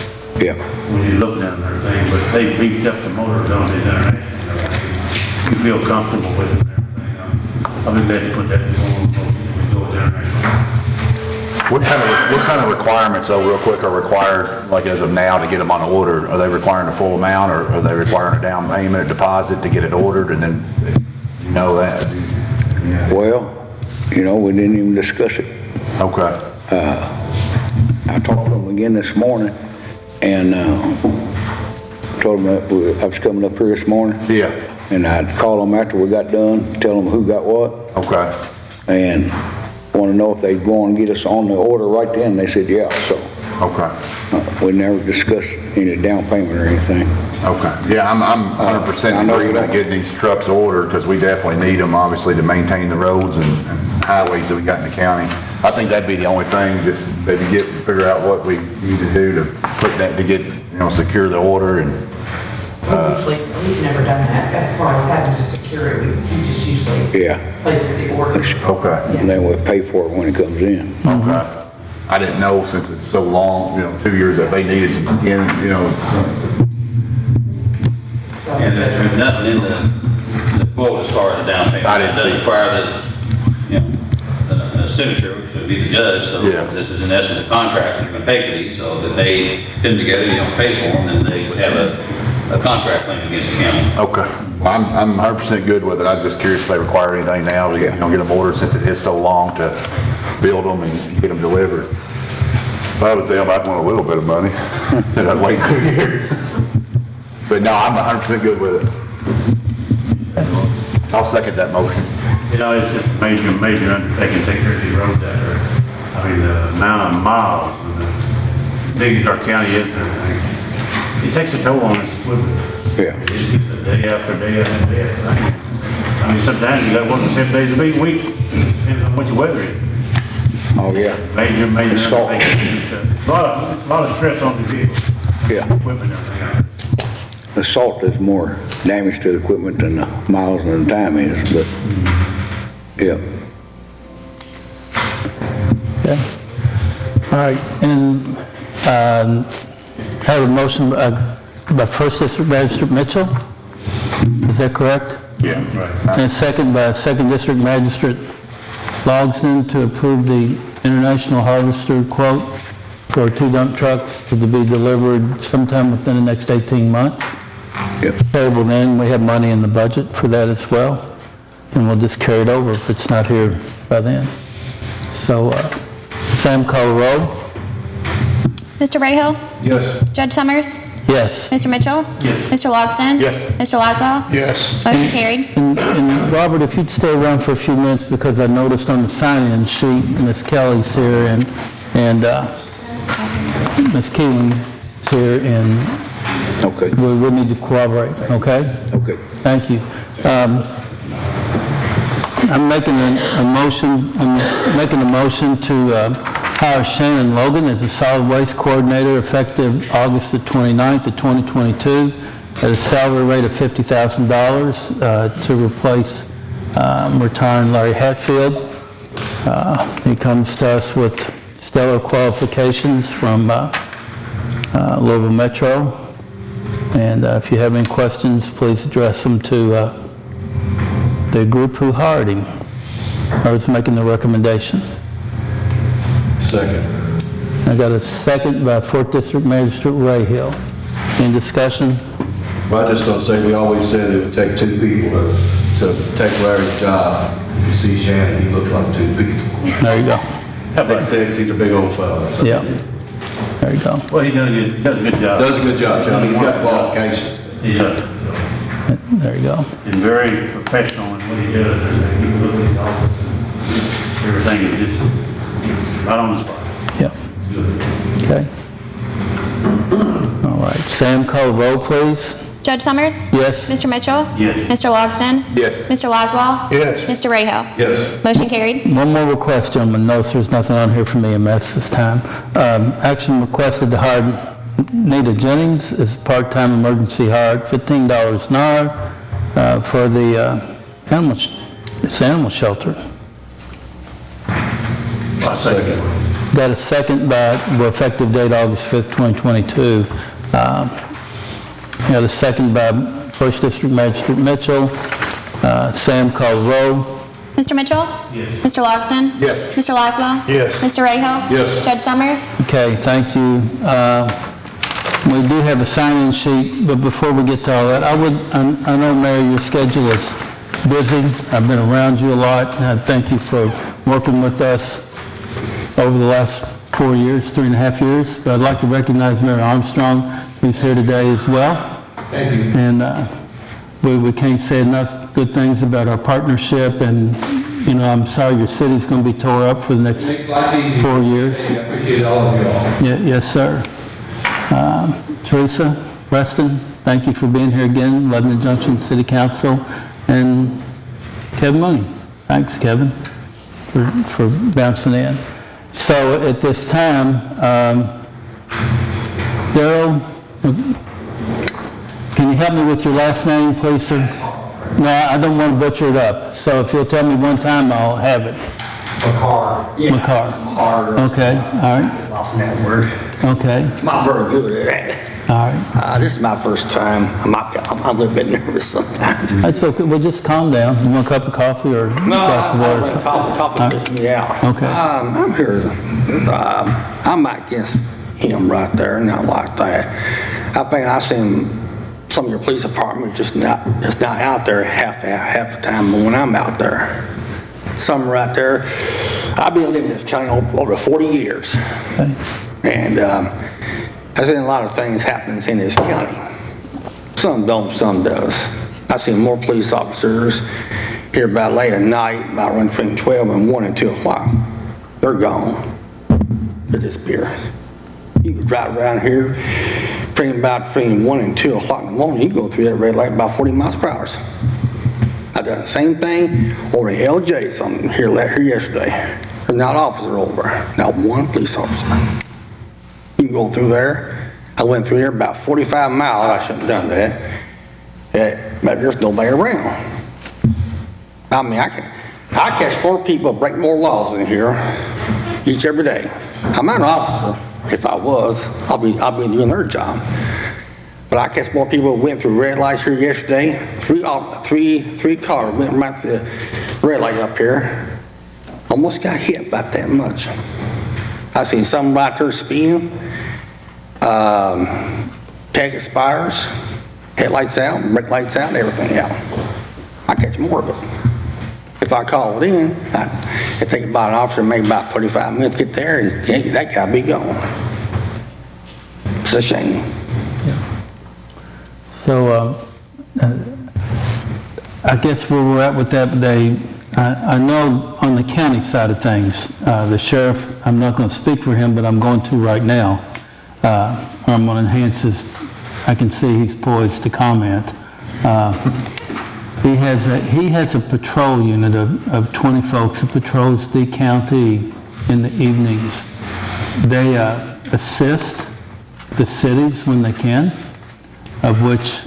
Yeah. When you look at them and everything, but they beefed up the motors on these international and everything. You feel comfortable with it and everything. I'll be glad to put that in motion when we go with international. What kind of requirements, though, real quick, are required, like as of now, to get them on order? Are they requiring a full amount, or are they requiring a down payment, a deposit to get it ordered, and then, you know that? Well, you know, we didn't even discuss it. Okay. I talked to them again this morning, and told them that I was coming up here this morning. Yeah. And I'd call them after we got done, tell them who got what. Okay. And want to know if they'd go and get us on the order right then. They said, yeah, so. Okay. We never discussed any down payment or anything. Okay. Yeah, I'm 100% in agreement on getting these trucks ordered, because we definitely need them, obviously, to maintain the roads and highways that we got in the county. I think that'd be the only thing, just maybe figure out what we need to do to put that, to get, you know, secure the order and. Usually, we've never done that as far as having to secure it. We just usually places the order. Okay. And then we pay for it when it comes in. Okay. I didn't know, since it's so long, you know, 2 years, that they needed some skin, you know. And there's nothing in the quote as far as the down payment. I didn't It doesn't see. require the, you know, the signature, which would be the judge, so Yeah. this is in essence a contract, you're gonna pay for these, so if they come together, you don't pay for them, then they would have a contract claim against the county. Okay. Well, I'm 100% good with it. I'm just curious if they require anything now to, you know, get them ordered, since it is so long to build them and get them delivered. If I was them, I'd want a little bit of money, and I'd wait 2 years. But no, I'm 100% good with it. I'll second that motion. You know, it's just a major undertaking to take care of these roads out there. I mean, the amount of miles and the big as our county is and everything. It takes a toll on us equipment. Yeah. It's just a day after day after day after day. I mean, sometimes you got working 7 days a week, depends on what your weather is. Oh, yeah. Major The salt. undertaking. It's a lot of stress on the vehicle. Yeah. Equipment and everything. The salt does more damage to the equipment than the miles and the time is, but, yeah. Okay. All right, and have a motion by First District Magistrate Mitchell. Is that correct? Yeah, right. And second by Second District Magistrate Logsdon to approve the International Harvester quote for 2 dump trucks to be delivered sometime within the next 18 months. Yep. Payable then, we have money in the budget for that as well, and we'll just carry it over if it's not here by then. So, Sam, call the roll. Mr. Rahal? Yes. Judge Summers? Yes. Mr. Mitchell? Yes. Mr. Logsdon? Yes. Mr. Laswell? Yes. Motion carried. And Robert, if you'd stay around for a few minutes, because I noticed on the sign-in sheet, Ms. Kelly's here and Ms. Keeling's here, and Okay. we need to cooperate, okay? Okay. Thank you. I'm making a motion to hire Shannon Logan as a solid waste coordinator effective August the 29th of 2022 at a salary rate of $50,000 to replace retiring Larry Hatfield. He comes to us with stellar qualifications from Louisville Metro. And if you have any questions, please address them to the group who hired him, or is making the recommendation. Second. I got a second by 4th District Magistrate Rayhill. Any discussion? Well, I just gonna say, we always said it would take two people to take Larry's job. You see Shannon, he looks like two people. There you go. 6'6", he's a big old fella. So. Yeah. There you go. Well, he does a good job. Does a good job, Tony. He's got qualifications. He does. There you go. And very professional in what he does. He looks at the office and everything is just right on the spot. Yeah. Okay. All right. Sam, call the roll, please. Judge Summers? Yes. Mr. Mitchell? Yes. Mr. Logsdon? Yes. Mr. Laswell? Yes. Mr. Rayhill? Yes. Motion carried. One more request, gentlemen. Notice there's nothing on here from EMS this time. Action requested to hire Nita Jennings as part-time emergency hire, $15 an hour for the animal shelter. Second. Got a second by, effective date August 5th, 2022. Got a second by 1st District Magistrate Mitchell. Sam, call the roll. Mr. Mitchell? Yes. Mr. Logsdon? Yes. Mr. Laswell? Yes. Mr. Rayhill? Yes. Judge Summers? Okay, thank you. We do have a sign-in sheet, but before we get to all that, I know, Mary, your schedule is busy. I've been around you a lot, and I thank you for working with us over the last 4 years, 3.5 years. But I'd like to recognize Mary Armstrong, who's here today as well. Thank you. And we can't say enough good things about our partnership, and, you know, I'm sorry your city's going to be tore up for the next Makes life easy. 4 years. I appreciate all of you all. Yes, sir. Teresa, Preston, thank you for being here again, Lebanon Junction City Council, and Kevin Mooney. Thanks, Kevin, for bouncing in. So at this time, Daryl, can you help me with your last name, please, sir? No, I don't want to butcher it up, so if you'll tell me one time, I'll have it. McCarr. Yeah. McCarr. Hard. Okay, all right, Lost that word. okay, Not very good at that. all right. This is my first time. I'm a little bit nervous sometimes. That's okay, well, just calm down. You want a cup of coffee or a No, glass of I water? or like something? coffee gets me out. Okay. I'm here. I'm not against him right there, not like that. I think I seen some of your police department just not out there half the time when I'm out there. Some right there. I've been living in this county over 40 years. Okay. And I've seen a lot of things happening in this county. Some don't, some does. I've seen more police officers here about late at night, about around between 12 and 1 and 2 o'clock. They're gone. They disappear. You can drive around here between 1 and 2 o'clock in the morning, you go through that red light about 40 miles per hour. I done the same thing over in LJ, something here yesterday. There's not an officer over, not one police officer. You can go through there. I went through there about 45 miles. I shouldn't have done that. But there's nobody around. I mean, I catch more people, break more laws in here each every day. I'm not an officer. If I was, I'll be doing their job. But I catch more people who went through red lights here yesterday. Three cars went right to the red light up here. Almost got hit about that much. I seen some right there speeding. Tag expires, headlights out, brake lights out, everything out. I catch more of it. If I call it in, it takes about an officer, maybe about 35 minutes to get there, and that guy be gone. It's a shame. So I guess where we're at with that today, I know on the county side of things, the sheriff, I'm not going to speak for him, but I'm going to right now. I'm going to enhance his, I can see he's poised to comment. He has a patrol unit of 20 folks that patrols the county in the evenings. They assist the cities when they can, of which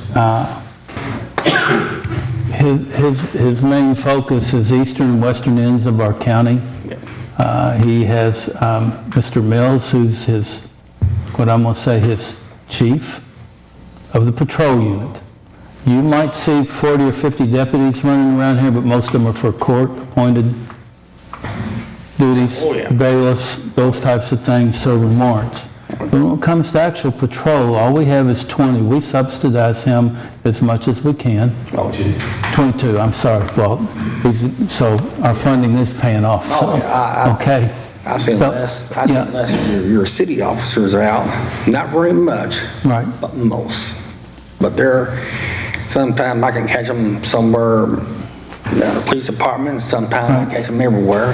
his main focus is eastern and western ends of our county, He has Mr. Mills, who's his, what I'm going to say, his chief of the patrol unit. You might see 40 or 50 deputies running around here, but most of them are for court-appointed duties, bailiffs, those types of things, serving warrants. But when it comes to actual patrol, all we have is 20. We subsidize him as much as we can. 22, I'm sorry, Walt. So our funding is paying off. So, okay. I see less of your city officers are out, not very much, right, but most. But sometimes I can catch them somewhere in the police department, sometimes I catch them everywhere.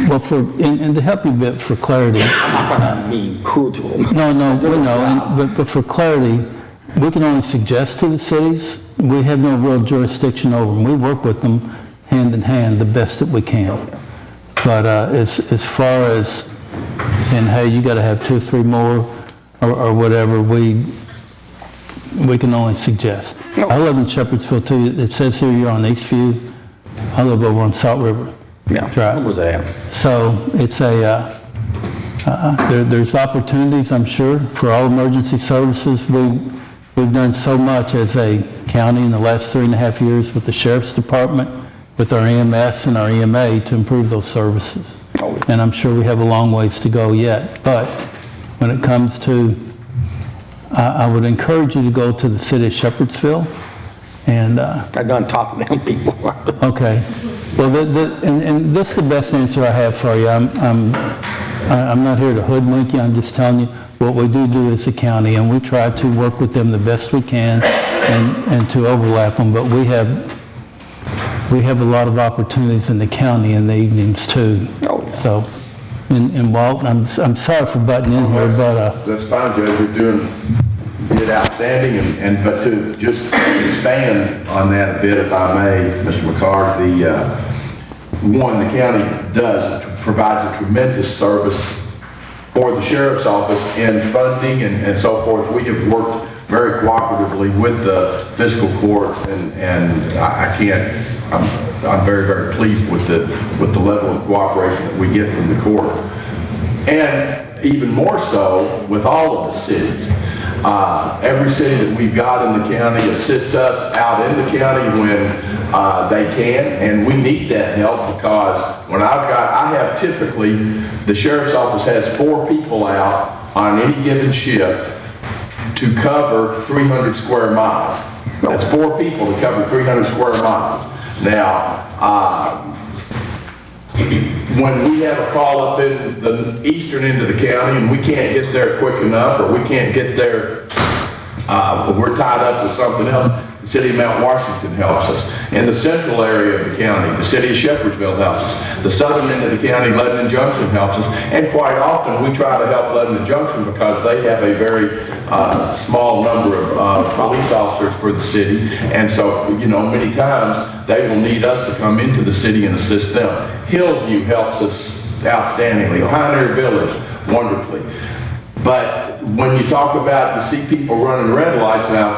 Well, and to help you a bit for clarity. I'm not trying to be cruel to them. No, but for clarity, we can only suggest to the cities. We have no real jurisdiction over them. We work with them hand in hand the best that we can. But as far as saying, hey, you got to have 2 or 3 more or whatever, we can only suggest. I live in Shepherdsville too. It says here you're on Eastview. I live over on Salt River. Yeah, Drive. where's that? So it's there's opportunities, I'm sure, for all emergency services. We've done so much as a county in the last 3.5 years with the Sheriff's Department, with our EMS and our EMA to improve those services. And I'm sure we have a long ways to go yet. But when it comes to, I would encourage you to go to the city of Shepherdsville. And I done talk to them people. Okay. Well, and this is the best answer I have for you. I'm not here to hoodwink you. I'm just telling you what we do as a county, and we try to work with them the best we can and to overlap them. But we have a lot of opportunities in the county in the evenings too. So, and Walt, I'm sorry for butting in here, but that's fine, Judge. You're did outstanding, but to just expand on that a bit, if I may, Mr. McCart, the county provides a tremendous service for the sheriff's office in funding and so forth. We have worked very cooperatively with the fiscal court, and I'm very, very pleased with the level of cooperation that we get from the court. And even more so with all of the cities. Every city that we've got in the county assists us out in the county when they can, and we need that help because when I have typically, the sheriff's office has 4 people out on any given shift to cover 300 square miles. That's 4 people to cover 300 square miles. Now, when we have a call up in the eastern end of the county and we can't get there quick enough, or we can't get there, we're tied up with something else, the city of Mount Washington helps us. In the central area of the county, the city of Shepherdsville helps us. The southern end of the county, Lebanon Junction helps us. And quite often we try to help Lebanon Junction because they have a very small number of police officers for the city. And so, many times they will need us to come into the city and assist them. Hillview helps us outstandingly. Pioneer Village, wonderfully. But when you talk about, you see people running red lights now,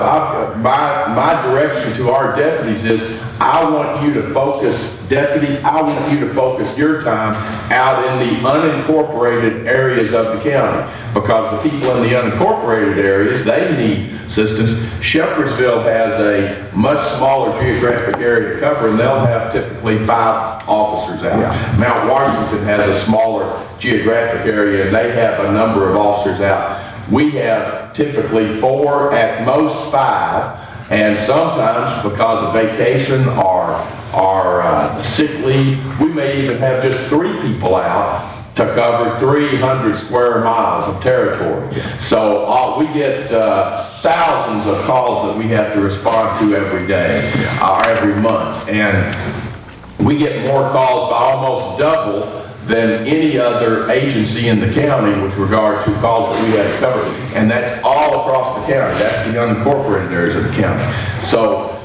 my direction to our deputies is, I want you to focus, deputy, I want you to focus your time out in the unincorporated areas of the county, because the people in the unincorporated areas, they need assistance. Shepherdsville has a much smaller geographic area to cover, and they'll have typically 5 officers out. Yeah. Mount Washington has a smaller geographic area, and they have a number of officers out. We have typically 4, at most 5, and sometimes because of vacation or sick leave, we may even have just 3 people out to cover 300 square miles of territory. So we get thousands of calls that we have to respond to every day, or every month. And we get more calls by almost double than any other agency in the county with regard to calls that we have to cover. And that's all across the county. That's the unincorporated areas of the county. So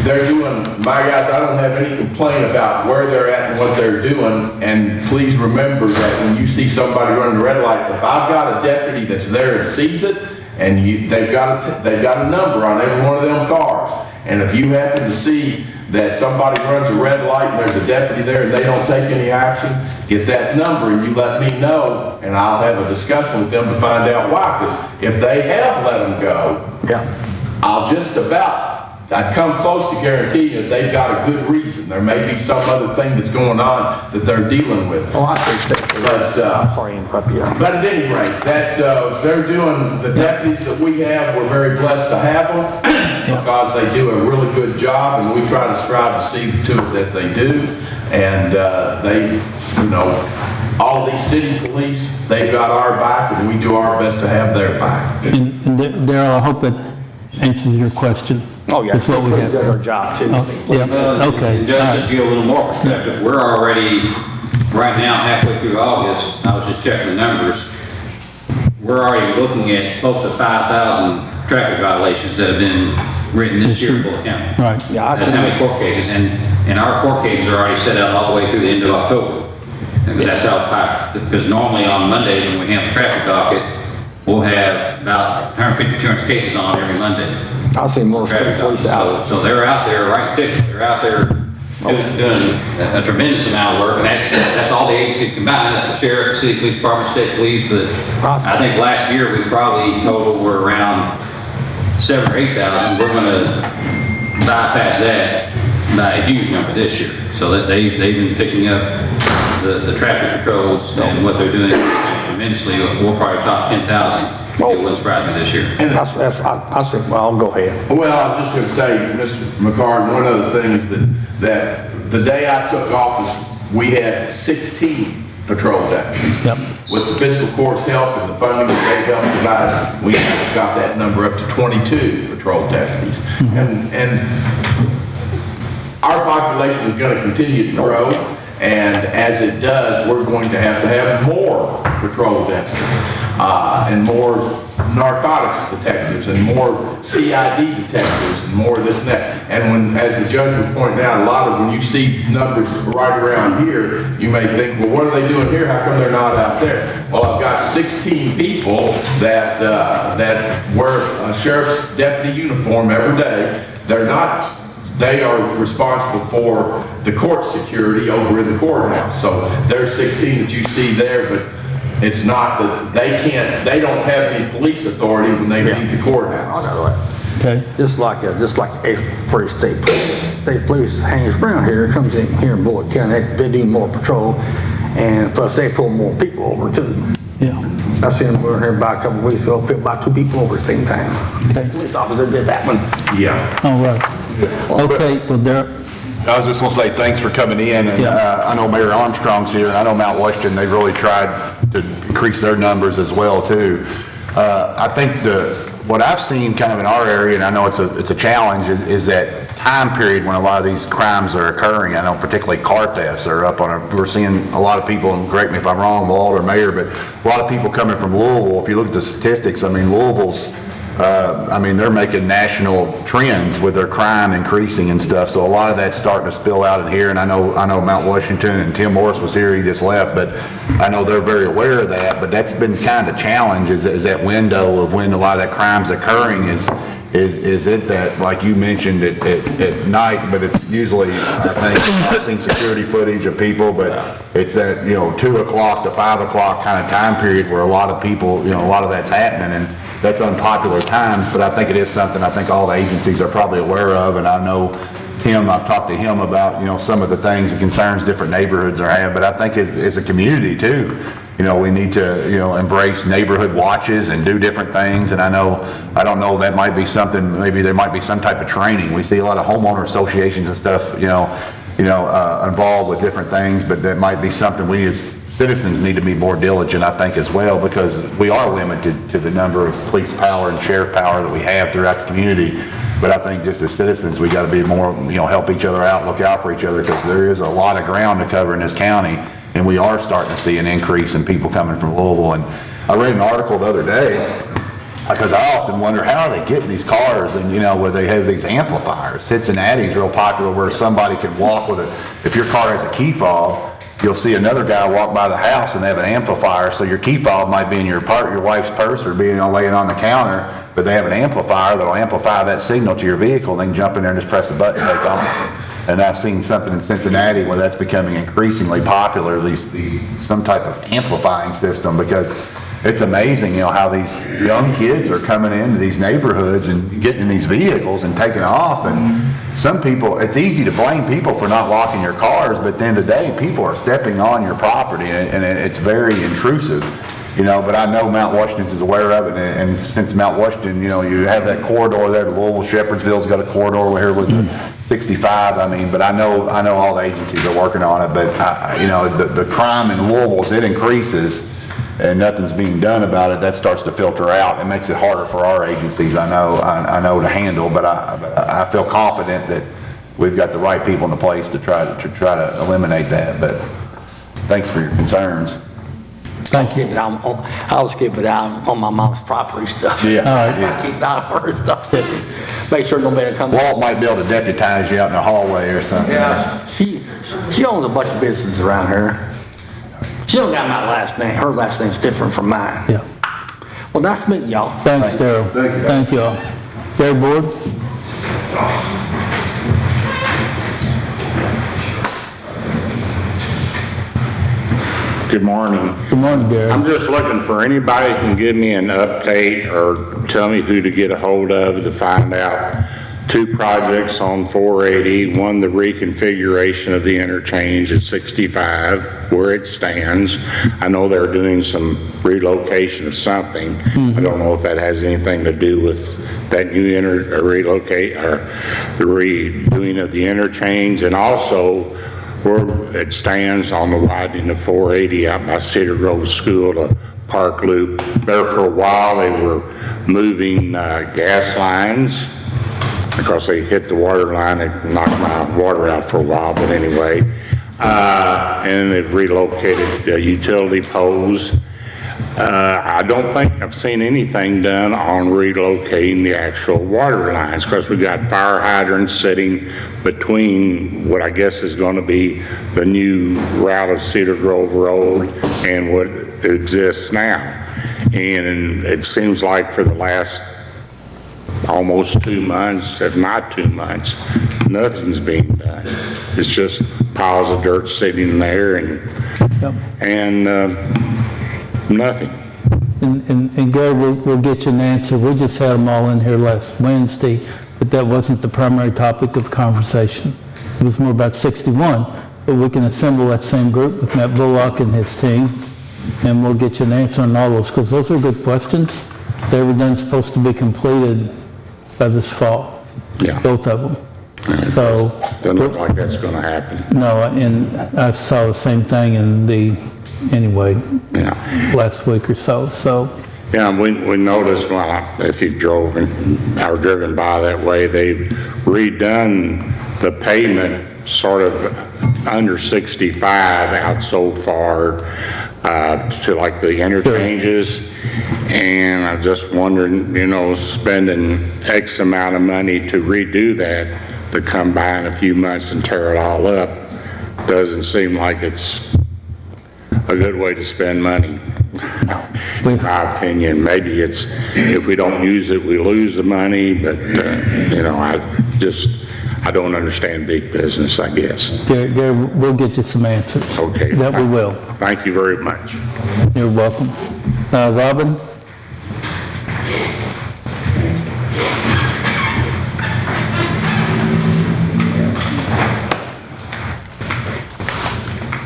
they're doing, my guys, I don't have any complaint about where they're at and what they're doing. And please remember that when you see somebody running the red light, if I've got a deputy that's there and sees it, and they've got a number on every one of them cars, and if you happen to see that somebody runs a red light and there's a deputy there and they don't take any action, get that number and you let me know, and I'll have a discussion with them to find out why. Because if they have let them go, I'd come close to guarantee that they've got a good reason. There may be some other thing that's going on that they're dealing with. Oh, I think But, sorry to interrupt you. but at any rate, they're doing, the deputies that we have, we're very blessed to have them because they do a really good job, and we try to strive to see to it that they do. And they, you know, all these city police, they've got our back, and we do our best to have their back. And Darrell, I hope it answers your question. Oh, yeah, That's what we have. does our job too. Yeah, okay. And Judge, just to give a little more perspective, we're already, right now, halfway through August, I was just checking the numbers, we're already looking at close to 5,000 traffic violations that have been written this year in Bullitt County. Right. Yeah, That's how many court cases, and our court cases are already set out all the way through the end of October. And that's how high, because normally on Mondays when we handle the traffic docket, we'll have about 150, 200 cases on every Monday. I've seen more state police out. So they're out there writing tickets, they're out there doing a tremendous amount of work, and that's all the agencies combined. That's the sheriff, city police department, state police, but I think last year we probably total were around 7,000 or 8,000. We're gonna bypass that by a huge number this year. So that they've been picking up the traffic patrols and what they're doing tremendously. We'll probably top 10,000. It wouldn't surprise me this year. And I think, well, I'll go ahead. well, I'm just going to say, Mr. McCarty, one other thing is that the day I took office, we had 16 patrol deputies. Yep. With the fiscal court's help and the funding that they helped provide, we got that number up to 22 patrol deputies. And our population is going to continue to grow, and as it does, we're going to have more patrol deputies. And more narcotics detectives, and more CID detectives, and more this and that. And when, as the judge was pointing out, a lot of when you see numbers right around here, you may think, well, what are they doing here? How come they're not out there? Well, I've got 16 people that wear a sheriff's deputy uniform every day. They are responsible for the court security over in the courthouse. So there's 16 that you see there, but it's not that they don't have any police authority when they leave the courthouse. Okay. Just like for state police hangs around here, comes in here in Bullitt County, they do more patrol, and plus they pull more people over too. Yeah. I seen them over here about a couple of weeks ago, pick about 2 people over at the same time. Okay. Police officer did that one. Yeah. All right. Okay, well, Darrell. I was just gonna say, thanks for coming in, and I know Mayor Armstrong's here, and I know Mount Washington, they've really tried to increase their numbers as well, too. I think what I've seen kind of in our area, and I know it's a challenge, is that time period when a lot of these crimes are occurring. I know particularly car thefts are up we're seeing a lot of people, and correct me if I'm wrong, Walt or Mayor, but a lot of people coming from Louisville. If you look at the statistics, I mean, Louisville's they're making national trends with their crime increasing and stuff. So a lot of that's starting to spill out in here. And I know Mount Washington, and Tim Morris was here, he just left, but I know they're very aware of that. But that's been kind of the challenge is that window of when a lot of that crime's occurring is it that, like you mentioned, at night, but it's usually, I think, I've seen security footage of people, but it's that, 2 o'clock to 5 o'clock kind of time period where a lot of people, a lot of that's happening, and that's unpopular times, but I think it is something I think all the agencies are probably aware of, and I know Tim, I've talked to him about, some of the things and concerns different neighborhoods are having, but I think as a community too, we need to, embrace neighborhood watches and do different things, and I don't know, that might be something, maybe there might be some type of training. We see a lot of homeowner associations and stuff, involved with different things, but that might be something we as citizens need to be more diligent, I think, as well, because we are limited to the number of police power and sheriff power that we have throughout the community. But I think just as citizens, we got to be more, help each other out, look out for each other, because there is a lot of ground to cover in this county, and we are starting to see an increase in people coming from Louisville. And I read an article the other day, because I often wonder, how are they getting these cars, and where they have these amplifiers. Cincinnati's real popular, where somebody can walk with if your car has a key fob, you'll see another guy walk by the house and they have an amplifier, so your key fob might be in your wife's purse or being laying on the counter, but they have an amplifier that'll amplify that signal to your vehicle, then jump in there and just press the button and take off. And I've seen something in Cincinnati where that's becoming increasingly popular, some type of amplifying system, because it's amazing, how these young kids are coming into these neighborhoods and getting in these vehicles and taking off. And some people, it's easy to blame people for not locking your cars, but at the end of the day, people are stepping on your property, and it's very intrusive. But I know Mount Washington is aware of it, and since Mount Washington, you have that corridor there, Louisville, Shepherdsville's got a corridor here with the 65, but I know all the agencies are working on it, but the crime in Louisville, as it increases and nothing's being done about it, that starts to filter out. It makes it harder for our agencies, I know to handle, but I feel confident that we've got the right people in place to try to eliminate that, but thanks for your concerns. Thank you. I'll skip it out on my mom's property stuff. Yeah. All right. I keep out of her stuff. Make sure nobody comes. Walt might be able to deputize you out in the hallway or something. Yeah. She owns a bunch of businesses around here. She don't got my last name. Her last name's different from mine. Yeah. Well, nice to meet y'all. Thanks, Darrell. Thank you all. Gary Board? Good morning. Good morning, Gary. I'm just looking for anybody who can give me an update or tell me who to get a hold of to find out two projects on 480. One, the reconfiguration of the interchange at 65, where it stands. I know they're doing some relocation of something. I don't know if that has anything to do with that new relocate or the redoing of the interchange, and also where it stands on the widening of 480 out by Cedar Grove School to Park Loop. There for a while they were moving gas lines because they hit the water line and knocked my water out for a while, but anyway. And they've relocated utility poles. I don't think I've seen anything done on relocating the actual water lines, because we got fire hydrants sitting between what I guess is going to be the new route of Cedar Grove Road and what exists now. And it seems like for the last almost 2 months, if not 2 months, nothing's being done. It's just piles of dirt sitting there and nothing. And Gary, we'll get you an answer. We just had them all in here last Wednesday, but that wasn't the primary topic of conversation. It was more about 61, but we can assemble that same group with Matt Bullock and his team, and we'll get you an answer on all those, because those are good questions. They were then supposed to be completed by this fall, both of them. So doesn't look like that's going to happen. No, and I saw the same thing in last week or so. Yeah, we noticed, if you drove or driven by that way, they've redone the pavement sort of under 65 out so far to like the interchanges. And I'm just wondering, spending X amount of money to redo that, to come by in a few months and tear it all up, doesn't seem like it's a good way to spend money, in my opinion. Maybe it's, if we don't use it, we lose the money, but, I don't understand big business, I guess. Gary, we'll get you some answers. Okay. That we will. Thank you very much. You're welcome. Robin?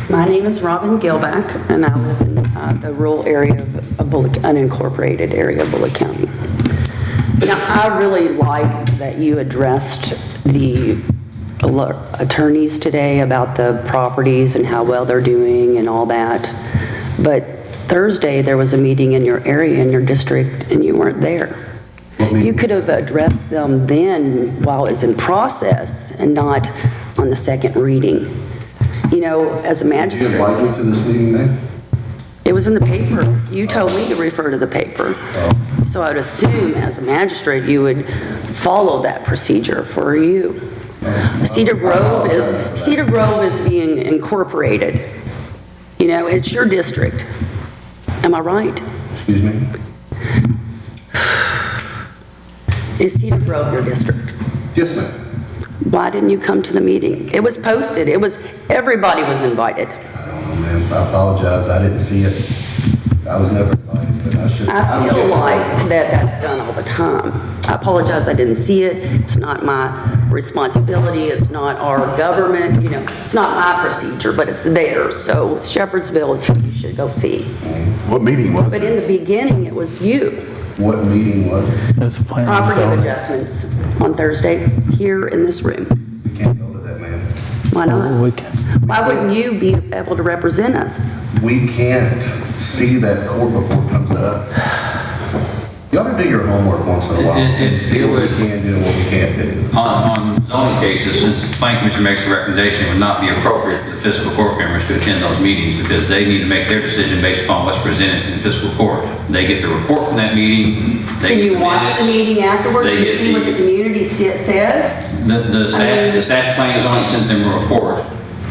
My name is Robin Gilback, and I live in the rural area of Bullitt, unincorporated area of Bullitt County. Now, I really like that you addressed the attorneys today about the properties and how well they're doing and all that. But Thursday, there was a meeting in your area, in your district, and you weren't there. You could have addressed them then while it was in process and not on the second reading. As a magistrate. Did you invite me to this meeting then? It was in the paper. You told me to refer to the paper. So I would assume as a magistrate, you would follow that procedure for you. Cedar Grove is being incorporated. It's your district. Am I right? Excuse me? Is Cedar Grove your district? Yes, ma'am. Why didn't you come to the meeting? It was posted. Everybody was invited. I don't know, ma'am. I apologize. I didn't see it. I was never invited, but I should. I feel like that's done all the time. I apologize, I didn't see it. It's not my responsibility. It's not our government, it's not my procedure, but it's theirs. So Shepherdsville is who you should go see. What meeting was But it? in the beginning, it was you. What meeting was it? There's a plan. Property of adjustments on Thursday here in this room. We can't go to that, ma'am. Why not? We can. Why wouldn't you be able to represent us? We can't see that court report come to us. You ought to do your homework once in a while and see what we can do and what we can't do. On zoning cases, since the planning commission makes a recommendation, it would not be appropriate for the fiscal court members to attend those meetings because they need to make their decision based upon what's presented in fiscal court. They get the report from that meeting. Can you watch the meeting afterwards They and get see what the community says? The staff planning zoning sends them a report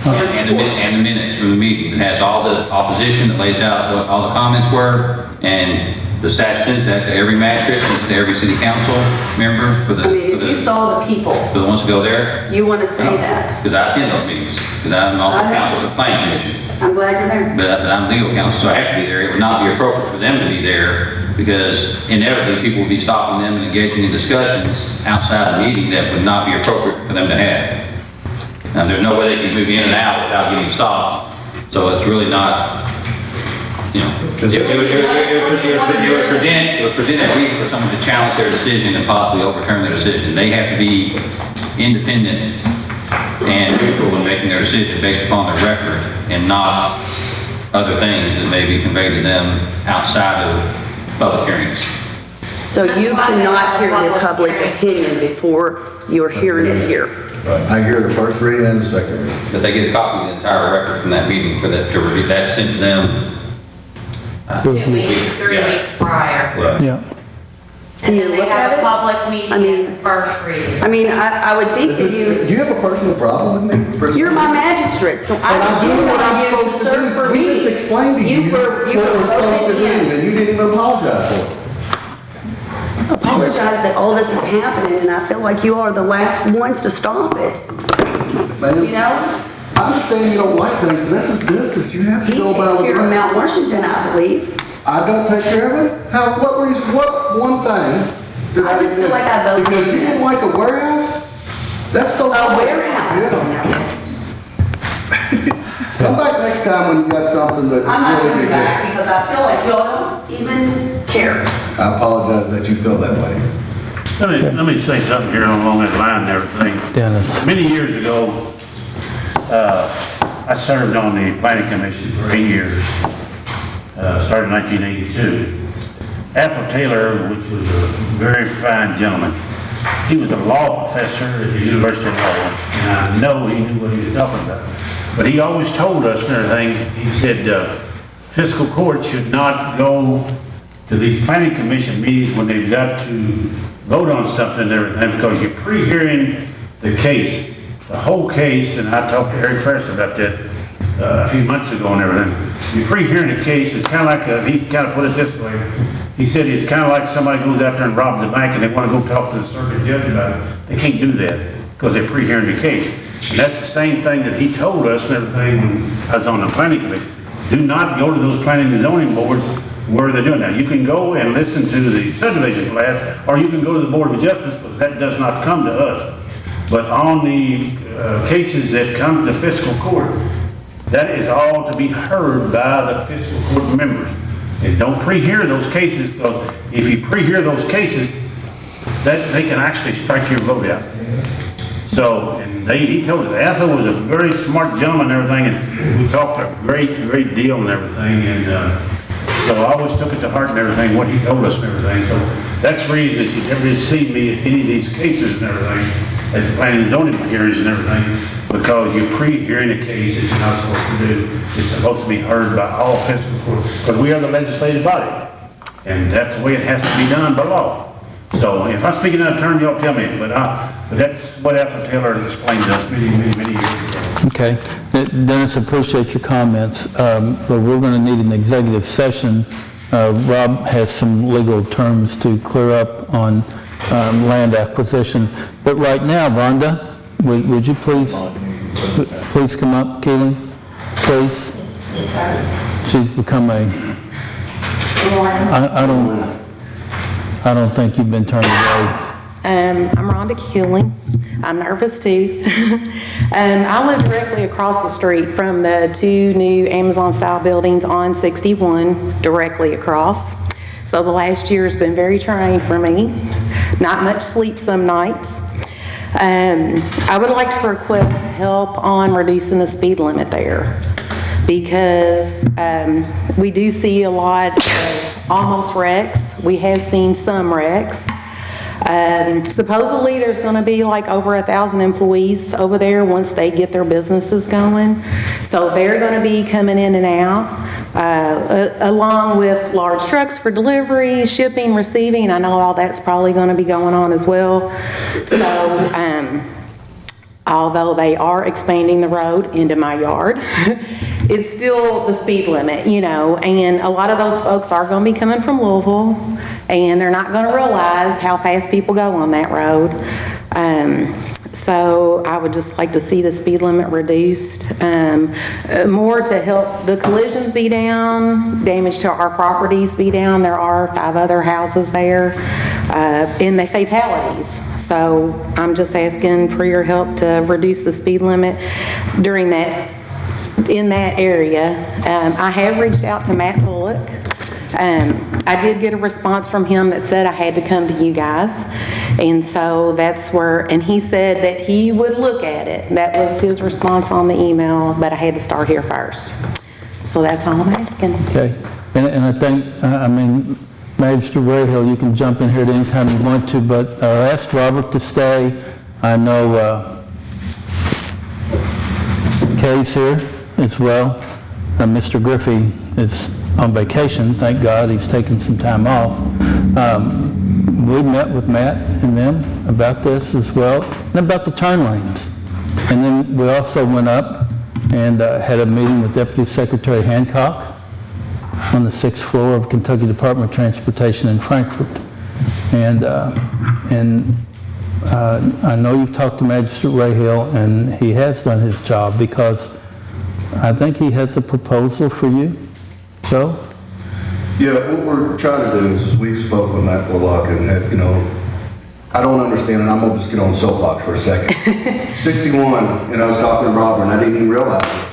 and the minutes from the meeting. It has all the opposition, that lays out what all the comments were, and the staff sends that to every magistrate, sends it to every city council member If you saw the people, for the ones who go there. you want to say that. Because I attend those meetings, because I'm also counsel for the planning commission. I'm glad you're there. But I'm legal counsel, so I have to be there. It would not be appropriate for them to be there because inevitably people will be stopping them and engaging in discussions outside the meeting that would not be appropriate for them to have. Now, there's no way they can move in and out without getting stopped, so it's really not, it would present a reason for someone to challenge their decision and possibly overturn their decision. They have to be independent and neutral in making their decision based upon their record and not other things that may be conveyed to them outside of public hearings. So you cannot hear the public opinion before you're hearing it here. I hear the first reading and the second reading. But they get a copy of the entire record from that meeting for that to review. That's sent to them. 2 weeks, 3 weeks prior. Yeah. Do you And then look they have at a it? public meeting and first reading. I would think that Do you have a personal problem with me? you're my magistrate, so I And I'm didn't doing what I'm want you to supposed to serve do. for We me. just explained to you what we're supposed to do, and you didn't even apologize for it. Apologize that all this is happening, and I feel like you are the last ones to stop it. Ma'am, I understand you don't like things, but this is business. You have to He go takes about it. care of Mount Washington, I believe. I don't take care of it? What one thing did I I just do? feel like I voted Because you for didn't that. like a warehouse? That's the law. A warehouse. Yeah. Come back next time when you got something that I'm not really coming exists. back because I feel like y'all don't even care. I apologize that you feel that way. Let me say something here along that line and everything. Dennis. Many years ago, I served on the planning commission for 8 years. Started in 1982. Ethel Taylor, which was a very fine gentleman, he was a law professor at the University of Law, and I know he knew what he was talking about. But he always told us and everything, he said, fiscal court should not go to these planning commission meetings when they've got to vote on something and everything, because you're pre-hearing the case, the whole case, and I talked to Eric Ferris about that a few months ago and everything. You're pre-hearing the case, it's kind of like, he kind of put it this way, he said it's kind of like somebody goes out there and robs a bank and they want to go talk to the circuit judge about it. They can't do that because they're pre-hearing the case. And that's the same thing that he told us and everything when I was on the planning commission. Do not go to those planning and zoning boards where they're doing that. You can go and listen to the subdivision class, or you can go to the Board of Adjustments, but that does not come to us. But on the cases that come to fiscal court, that is all to be heard by the fiscal court members. And don't pre-hear those cases, because if you pre-hear those cases, that they can actually strike your vote out. So, and he told us, Ethel was a very smart gentleman and everything, and we talked a great deal and everything, and so I always took it to heart and everything, what he told us and everything. So that's the reason that you never see me at any of these cases and everything, at the planning and zoning hearings and everything, because you're pre-hearing a case that you're not supposed to do. It's supposed to be heard by all fiscal courts, because we are the legislative body, and that's the way it has to be done by law. So if I'm speaking out of turn, y'all tell me, but that's what Ethel Taylor explained to us many years ago. Okay. Dennis, appreciate your comments, but we're going to need an executive session. Rob has some legal terms to clear up on land acquisition. But right now, Rhonda, would you please come up, Keeling, please? She's become a, I don't think you've been turned away. I'm Rhonda Keeling. I'm nervous too. I live directly across the street from the two new Amazon-style buildings on 61, directly across. So the last year has been very trying for me. Not much sleep some nights. I would like to request help on reducing the speed limit there, because we do see a lot of almost wrecks. We have seen some wrecks. Supposedly there's going to be like over 1,000 employees over there once they get their businesses going. So they're going to be coming in and out, along with large trucks for delivery, shipping, receiving. I know all that's probably going to be going on as well. So although they are expanding the road into my yard, it's still the speed limit, you know, and a lot of those folks are going to be coming from Louisville, and they're not going to realize how fast people go on that road. So I would just like to see the speed limit reduced, more to help the collisions be down, damage to our properties be down. There are 5 other houses there, and the fatalities. So I'm just asking for your help to reduce the speed limit during that, in that area. I have reached out to Matt Bullitt. I did get a response from him that said I had to come to you guys. And so that's where, and he said that he would look at it. That was his response on the email, but I had to start here first. So that's all I'm asking. Okay. And I think, I mean, Magistrate Rayhill, you can jump in here at any time you want to, but I asked Robert to stay. I know Kay's here as well. Mr. Griffey is on vacation, thank God, he's taking some time off. We met with Matt and them about this as well, and about the turn lanes. And then we also went up and had a meeting with Deputy Secretary Hancock on the 6th floor of Kentucky Department of Transportation in Frankfort. And I know you've talked to Magistrate Rayhill, and he has done his job, because I think he has a proposal for you. So? Yeah, what we're trying to do is we've spoken with Matt Bullock, and you know, I don't understand, and I'm gonna just get on the soapbox for a second. 61, and I was talking to Robert, and I didn't even realize it.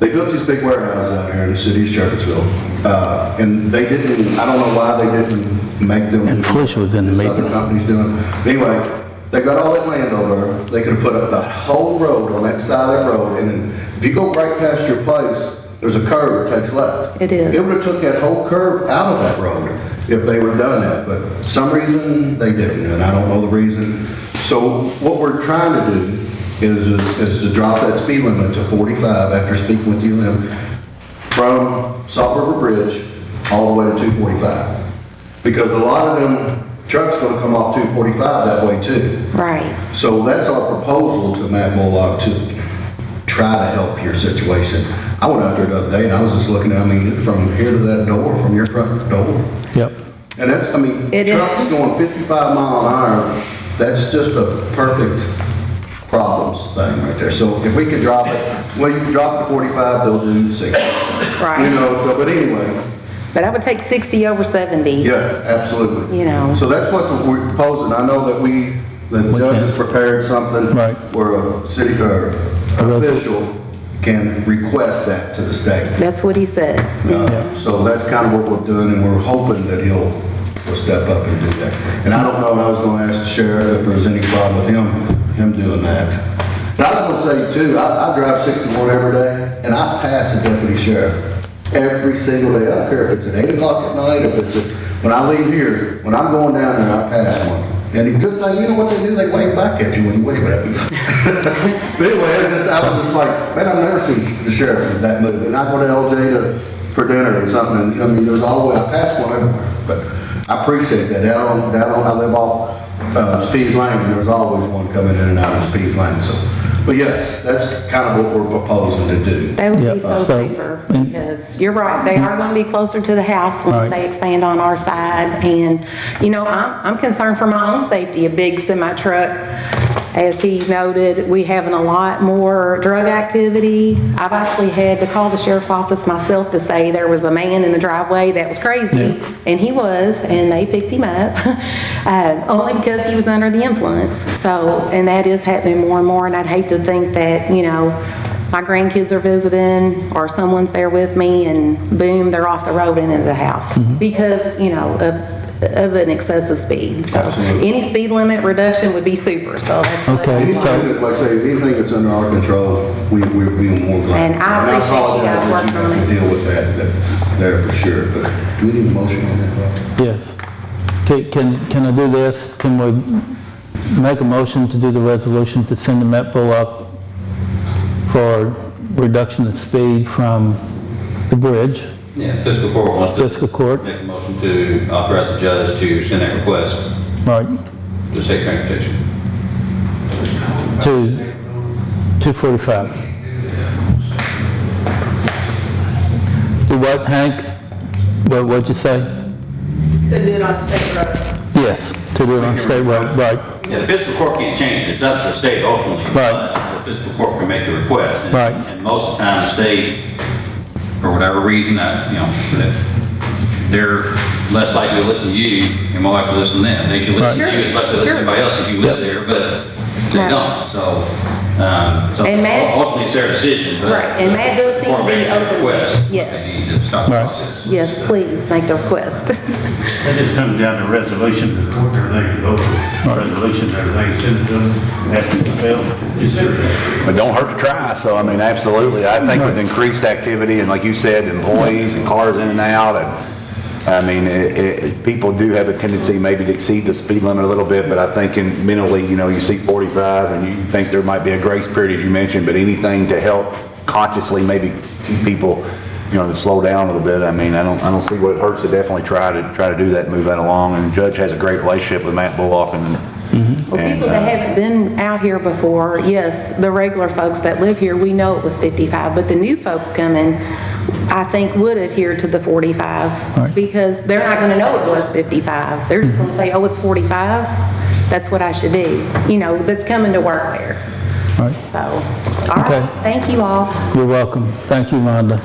They built these big warehouses out here in the city of Shepherdsville, and they didn't, I don't know why they didn't make them. And Flish was in the meeting. Other companies doing. Anyway, they got all that land over there. They could have put up the whole road on that side of that road, and then if you go right past your place, there's a curve that takes left. It is. It would have took that whole curve out of that road if they would have done that, but for some reason they didn't, and I don't know the reason. So what we're trying to do is to drop that speed limit to 45 after speaking with you and them, from Salt River Bridge all the way to 245. Because a lot of them trucks going to come off 245 that way too. Right. So that's our proposal to Matt Bullock, to try to help your situation. I went out there the other day and I was just looking at, I mean, from here to that door, from your front door. Yep. And that's, I mean, trucks going 55 mile an hour, that's just a perfect problems thing right there. So if we could drop it, well, you can drop it to 45, they'll do 60. Right. You know, so, but anyway. But I would take 60 over 70. Yeah, absolutely. You know. So that's what we're proposing. I know that the judge has prepared something where a city or official can request that to the state. That's what he said. So that's kind of what we're doing, and we're hoping that he'll step up and do that. And I don't know, I was going to ask the sheriff if there's any problem with him doing that. And I was going to say too, I drive 61 every day, and I pass a deputy sheriff every single day. I don't care if it's at 8 o'clock at night, if it's when I leave here, when I'm going down there, I pass one. And the good thing, you know what they do? They wave back at you when you wave at me. But anyway, I was just like, man, I've never seen the sheriff that moved. And I go to LJ for dinner or something, and I mean, there's always, I pass one everywhere. But I appreciate that. I live off Speeds Lane, and there's always one coming in and out of Speeds Lane. So But yes, that's kind of what we're proposing to do. That would Yeah, be so so- safer, because you're right, they are going to be closer to the house once Right. they expand on our side. And, you know, I'm concerned for my own safety, a big semi-truck. As he noted, we having a lot more drug activity. I've actually had to call the sheriff's office myself to say there was a man in the driveway that was crazy, and he was, and they picked him up, only because he was under the influence. So, and that is happening more and more, and I'd hate to think that, you know, my grandkids are visiting, or someone's there with me, and boom, they're off the road and into the house. Because, you know, of an excessive speed. So any speed limit reduction would be super, so that's what. Okay, so, Like I say, anything that's under our control, we're being more glad. And I appreciate you guys apologize working on that you have to deal with that there for sure, but do we need a motion on that? yes. Can I do this? Can we make a motion to do the resolution to send the Met Bullock for reduction of speed from the bridge? Yeah, fiscal court wants to Fiscal court, make a motion to authorize the judge to send that request right, to the state transportation. to 245. Do what, Hank? What'd you say? To do it on state road. Yes, to do it on state road, right. Yeah, the fiscal court can't change it, it's up to the state ultimately. Right. But the fiscal court can make the request. And- Right. And most of the time, the state, for whatever reason, you know, they're less likely to listen to you and more likely to listen to them. They should listen to you as much as they listen to anybody else because you live there, but they don't, so. And Matt- Ultimately, it's their decision, but. Right, and Matt does seem to before be making the open to it. request, Yes. They need to start the Right. process. Yes, please, make the request. That just comes down to resolution, the court, everything, to go over resolutions, everything, send it to them, ask them to fill, consider that. But don't hurt to try, so I mean, absolutely. I think with increased activity and like you said, employees and cars in and out, and I mean, people do have a tendency maybe to exceed the speed limit a little bit, but I think in mentally, you know, you see 45 and you think there might be a grace period as you mentioned, but anything to help consciously maybe keep people, you know, to slow down a little bit. I mean, I don't see what it hurts to definitely try to do that and move that along. And the judge has a great relationship with Matt Bullock and Well, people that haven't been out here before, yes, the regular folks that live here, we know it was 55, but the new folks coming, I think, would adhere to the 45, Right. because they're not gonna know it was 55. They're just gonna say, oh, it's 45, that's what I should do, you know, that's coming to work there. Right. So, all Okay. right, thank you all. You're welcome. Thank you, Rhonda.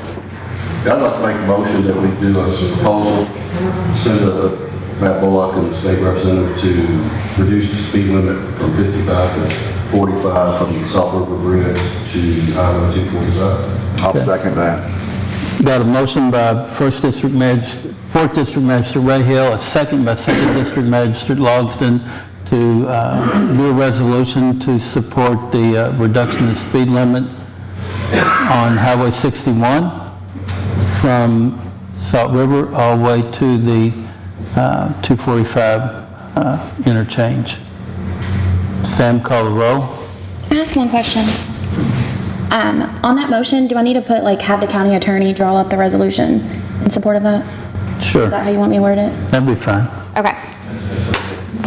I'd like to make a motion that we do a proposal, send Matt Bullock and the state representative to reduce the speed limit from 55 to 45 from the Salt River Bridge to Highway 245. I'll second that. Got a motion by Fourth District Magistrate Ray Hill, a second by Second District Magistrate Logsdon to do a resolution to support the reduction of the speed limit on Highway 61 from Salt River all the way to the 245 interchange. Sam, call the roll. Can I ask one question? On that motion, do I need to put, like, have the county attorney draw up the resolution in support of that? Sure. Is that how you want me to word it? That'd be fine. Okay.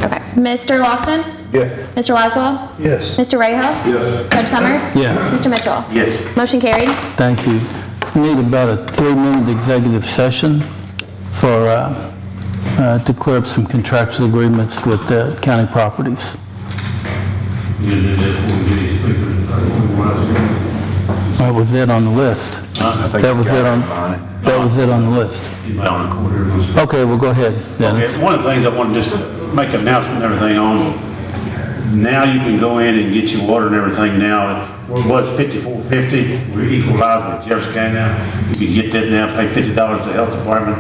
Okay. Mr. Loxton? Yes. Mr. Laswell? Yes. Mr. Rahal? Yes. Judge Summers? Yes. Mr. Mitchell? Yes. Motion carried. Thank you. We need about a 3-minute executive session for, to clear up some contractual agreements with the county properties. That was it on the list. I think That was you it got on, it. that was it on the list. Okay, well, go ahead, Dennis. Okay, one of the things I want to just make an announcement and everything on, now you can go in and get your water and everything now. It was $54.50, we're equalized with Jefferson County now. You can get that now, pay $50 to the health department,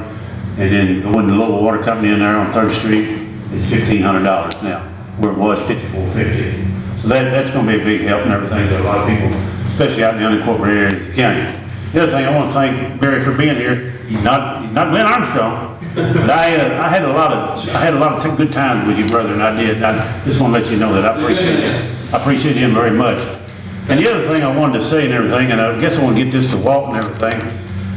and then go in the local water company in there on 3rd Street, it's $1,500 now, where it was $54.50. So that's going to be a big help and everything to a lot of people, especially out in the unincorporated area of the county. The other thing, I want to thank Barry for being here. He's not Glenn Armstrong, but I had a lot of good times with you, brother, and I did. And I just want to let you know that I appreciate him very much. And the other thing I wanted to say and everything, and I guess I want to get this to Walt and everything,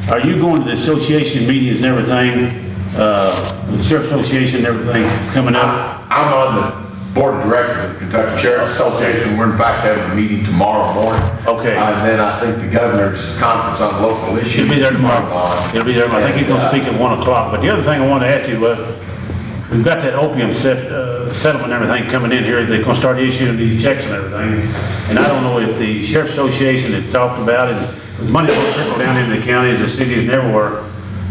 are you going to the association meetings and everything, the Sheriff Association and everything coming up? I'm on board of directors of the Kentucky Sheriff's Association. We're in fact having a meeting tomorrow morning. Okay. And then I think the governor's conference on local issues. He'll be there tomorrow. He'll be there. I think he's gonna speak at 1 o'clock. But the other thing I wanted to ask you was, we've got that opium settlement and everything coming in here. They're gonna start issuing these checks and everything. And I don't know if the Sheriff's Association had talked about it, with money will trickle down into the counties, the cities and everywhere,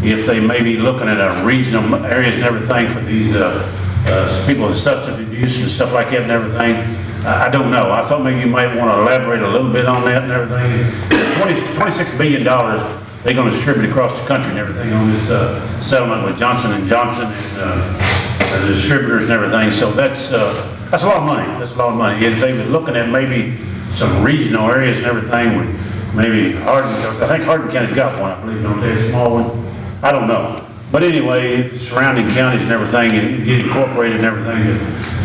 if they may be looking at regional areas and everything for these people with substance abuse and stuff like that and everything. I don't know. I thought maybe you might want to elaborate a little bit on that and everything. $26 billion they're going to distribute across the country and everything on this settlement with Johnson & Johnson and the distributors and everything. So that's a lot of money. That's a lot of money. If they were looking at maybe some regional areas and everything, with maybe Hardin, I think Hardin County's got one, I believe, on there, a small one. I don't know. But anyway, surrounding counties and everything, and get incorporated and everything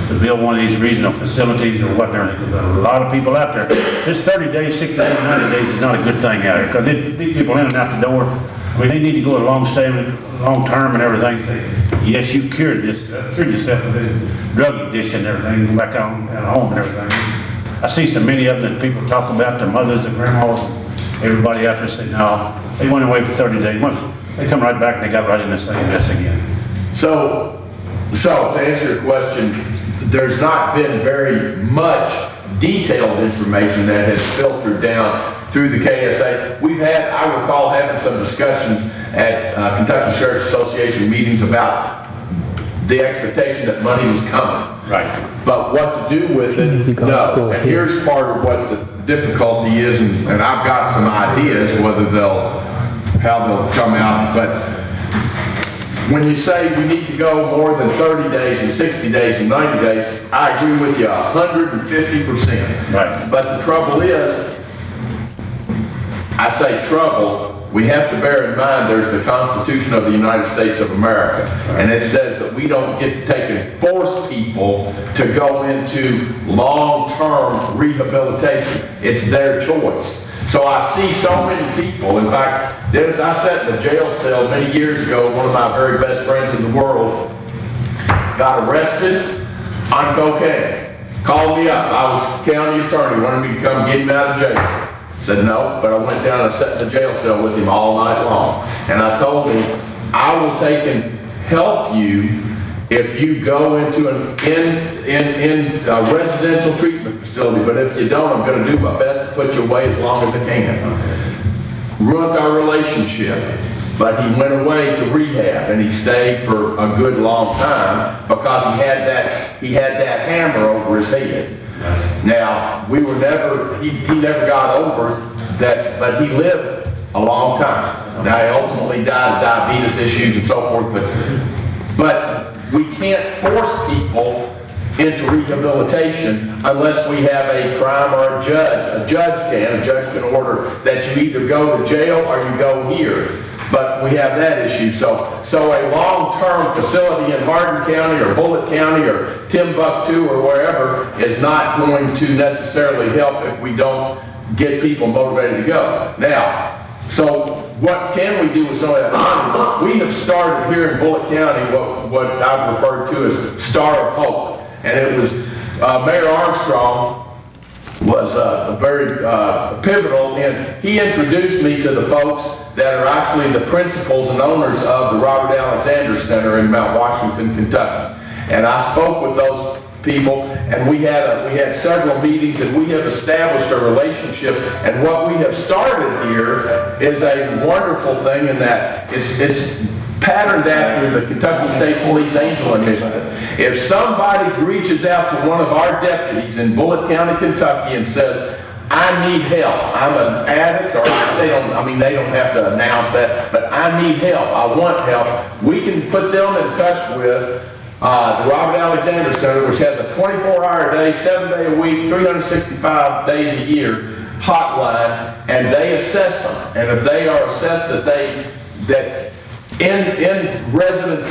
to build one of these regional facilities or whatever. Because a lot of people out there, this 30 days, 60 days, 90 days is not a good thing out here. Because these people in and out the door, I mean, they need to go a long term and everything. Say, yes, you cured yourself of this drug addiction and everything, go back out at home and everything. I see so many of them that people talk about, their mothers and grandmas, everybody out there say, no, they went away for 30 days. Once they come right back and they got right in the same mess again. So to answer your question, there's not been very much detailed information that has filtered down through the KSA. I recall having some discussions at Kentucky Sheriff's Association meetings about the expectation that money was coming. Right. But what to do with it, no. And here's part of what the difficulty is, and I've got some ideas how they'll come out, but when you say we need to go more than 30 days and 60 days and 90 days, I agree with you 150%. Right. But the trouble is, I say trouble, we have to bear in mind there's the Constitution of the United States of America, and it says that we don't get to take and force people to go into long-term rehabilitation. It's their choice. So I see so many people, in fact, Dennis, I sat in a jail cell many years ago, one of my very best friends in the world got arrested on cocaine. Called me up, I was county attorney, wanted me to come get him out of jail. Said no, but I went down and sat in the jail cell with him all night long. And I told him, I will take and help you if you go into a residential treatment facility, but if you don't, I'm going to do my best to put you away as long as I can. Ruined our relationship, but he went away to rehab and he stayed for a good long time because he had that hammer over his head. Now, he never got over that, but he lived a long time. Now, he ultimately died of diabetes issues and so forth, but we can't force people into rehabilitation unless we have a crime or a judge. A judge can order that you either go to jail or you go here. But we have that issue. So a long-term facility in Hardin County or Bullitt County or Timbuktu or wherever is not going to necessarily help if we don't get people motivated to go. Now, so what can we do with some of that money? We have started here in Bullitt County what I've referred to as Star of Hope. And it was Mayor Armstrong was very pivotal, and he introduced me to the folks that are actually the principals and owners of the Robert Alexander Center in Mount Washington, Kentucky. And I spoke with those people, and we had several meetings, and we have established a relationship. And what we have started here is a wonderful thing in that it's patterned after the Kentucky State Police Angel Initiative. If somebody reaches out to one of our deputies in Bullitt County, Kentucky and says, I need help, I'm an addict, or they don't have to announce that, but I need help, I want help, we can put them in touch with the Robert Alexander Center, which has a 24-hour day, 7-day a week, 365 days a year hotline, and they assess them. And if they are assessed that in residence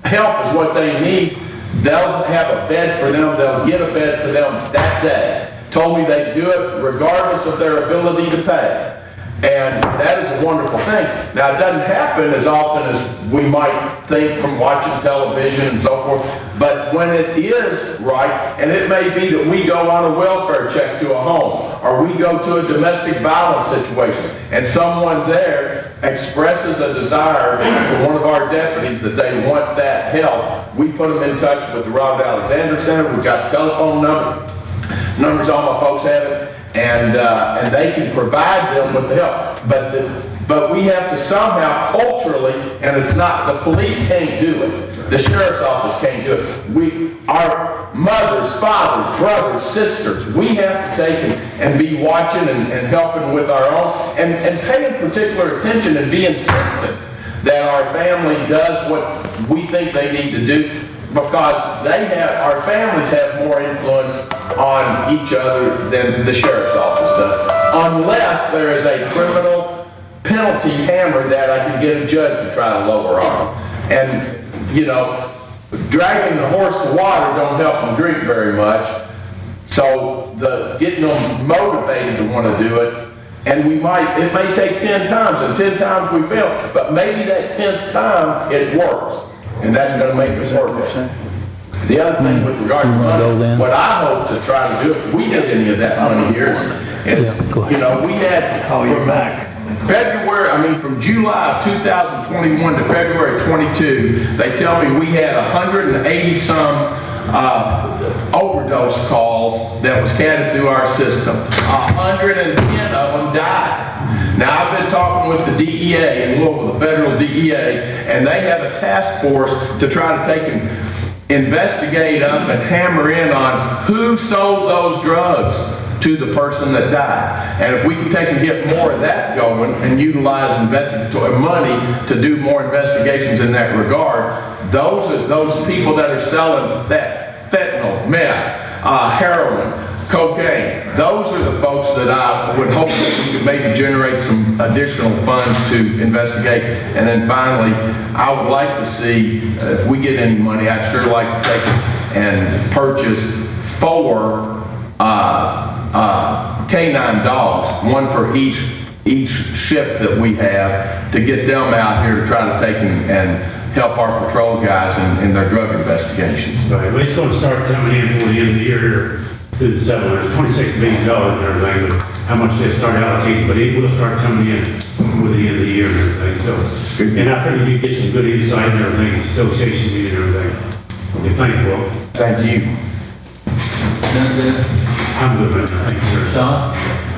help is what they need, they'll have a bed for them, they'll get a bed for them that day. Told me they'd do it regardless of their ability to pay. And that is a wonderful thing. Now, it doesn't happen as often as we might think from watching television and so forth, but when it is right, and it may be that we go on a welfare check to a home, or we go to a domestic violence situation, and someone there expresses a desire to one of our deputies that they want that help, we put them in touch with the Ronald Alexander Center. We've got telephone numbers, all my folks have it. And they can provide them with the help. But we have to somehow culturally, and it's not, the police can't do it. The sheriff's office can't do it. Our mothers, fathers, brothers, sisters, we have to take and be watching and helping with our own, and paying particular attention and be insistent that our family does what we think they need to do, because our families have more influence on each other than the sheriff's office does. Unless there is a criminal penalty hammer that I can get a judge to try to lower on. And, you know, dragging the horse to water don't help them drink very much. So getting them motivated to want to do it, and it may take 10 times, and 10 times we fail, but maybe that 10th time it works. And that's going to make us work. The other thing with regard to money, what I hope to try to do, if we get any of that money here, is, you know, we had from July of 2021 to February 22, they tell me we had 180 some overdose calls that was counted through our system. 110 of them died. Now, I've been talking with the DEA in Louisville, the federal DEA, and they have a task force to try to take and investigate up and hammer in on who sold those drugs to the person that died. And if we can take and get more of that going and utilize investigatory money to do more investigations in that regard, those people that are selling that fentanyl, meth, heroin, cocaine, those are the folks that I would hope that we could maybe generate some additional funds to investigate. And then finally, I would like to see, if we get any money, I'd sure like to take and purchase 4 canine dogs, one for each ship that we have, to get them out here to try to take and help our patrol guys in their drug investigations. Right, well, it's going to start coming in before the end of the year. Through the settlement, there's $26 million and everything, but how much they start allocating, but it will start coming in before the end of the year and everything, so. And I figured you'd get some good insight and everything, association meeting and everything. Okay, thank you, Will. Thank you. I'm good, man, thank you, sir.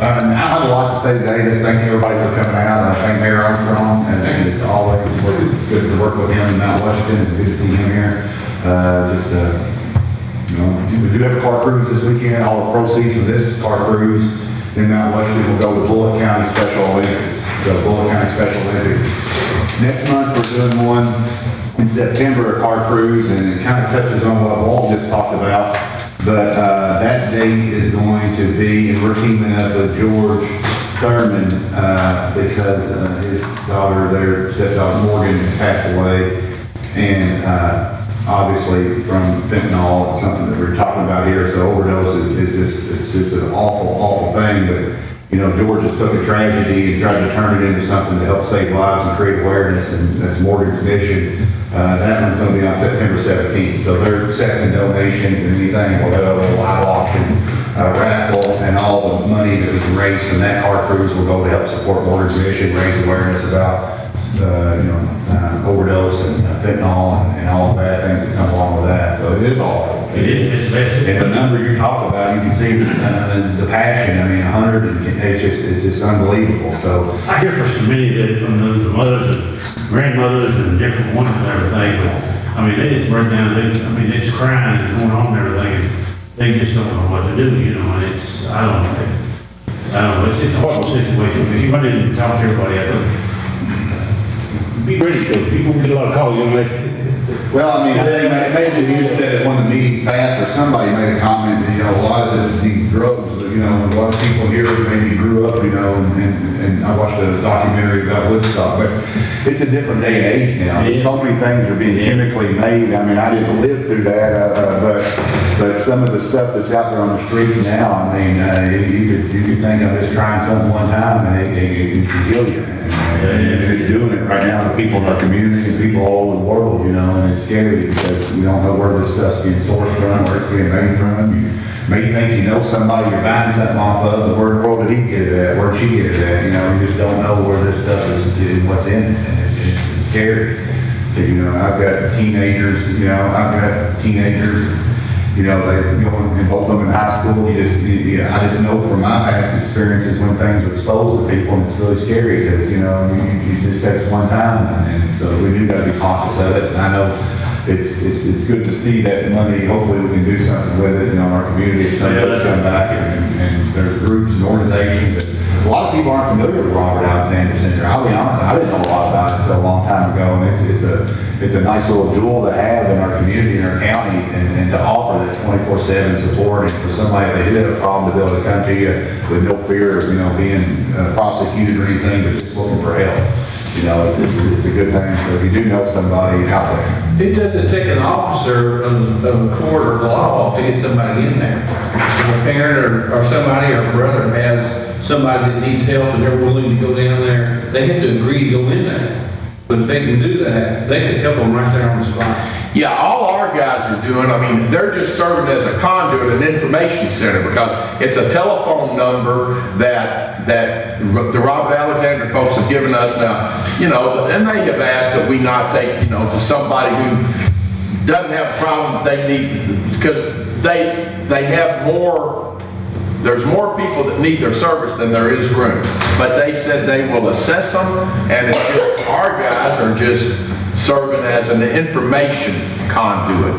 I have a lot to say today. Just thank everybody for coming out. Thank Mayor Armstrong, and as always, it's good to work with him in Mount Washington. It's good to see him here. You know, we do have a car cruise this weekend. All the proceeds from this car cruise in Mount Washington will go to Bullitt County Special Olympics. So Bullitt County Special Olympics. Next month we're doing one in September, a car cruise, and it kind of touches on what Walt just talked about. But that date is going to be, and we're teaming up with George Thurman because his daughter, their stepdaughter Morgan, passed away, and obviously from fentanyl, something that we're talking about here. So overdose is just an awful thing. But you know, George just took a tragedy and tried to turn it into something to help save lives and create awareness, and that's Morgan's mission. That one's going to be on September 17th. So they're accepting donations and anything. We'll have a little live auction, raffle, and all the money that we can raise from that car cruise will go to help support Morgan's mission, raise awareness about overdose and fentanyl and all the bad things that come along with that. So it is awful. It is. And the numbers you talk about, you can see the passion. I mean, 100, it's just unbelievable. So I hear from so many from the mothers and grandmothers and different ones and everything, but I mean, they just break down. It's crying and going on and everything, and they just don't know what to do, you know. And I don't know. It's a horrible situation. If you run in and talk to everybody, be ready to. People get a lot of calls, young lady. Well, I mean, it may have been you said at one of the meetings passed, or somebody made a comment that, you know, a lot of these drugs, you know, a lot of people here maybe grew up, you know, and I watched a documentary about Woodstock, but it's a different day and age now. So many things are being chemically made. I mean, I didn't live through that, but But some of the stuff that's out there on the streets now, I mean, you could think I'm just trying something one time and it can kill you. And it's doing it right now to people in our community and people all over the world, you know, and it's scary because we don't know where this stuff's being sourced from, where it's being made from. You may think you know somebody you're buying something off of, but where in the world did he get it at? Where'd she get it at? You know, you just don't know where this stuff is, what's in it. And it's scary. You know, I've got teenagers, you know, you know, they go and both of them in high school. I just know from my past experiences when things are exposed to people, and it's really scary because, you know, you just have this one time, and so we do got to be conscious of it. And I know it's good to see that money. Hopefully we can do something with it, you know, in our community. If somebody does come back, and there's groups and organizations that, a lot of people aren't familiar with Robert Alexander Center. I'll be honest, I didn't know a lot about it until a long time ago, and it's a nice little jewel to have in our community, in our county, and to offer that 24/7 support. And for somebody, if they do have a problem, to be able to come to you with no fear of, you know, being prosecuted or anything, but just looking for help. You know, it's a good thing. So if you do know somebody out there. It doesn't take an officer of the court or the law to get somebody in there. If a parent or somebody or a brother has somebody that needs help and they're willing to go down there, they have to agree to go in there. But if they can do that, they can help them right there on the spot. Yeah, all our guys are doing, I mean, they're just serving as a conduit, an information center, because it's a telephone number that the Robert Alexander folks have given us now, you know, and they have asked that we not take, you know, to somebody who doesn't have a problem that they need, because they have more, there's more people that need their service than there is room. But they said they will assess them, and it's just, our guys are just serving as an information conduit.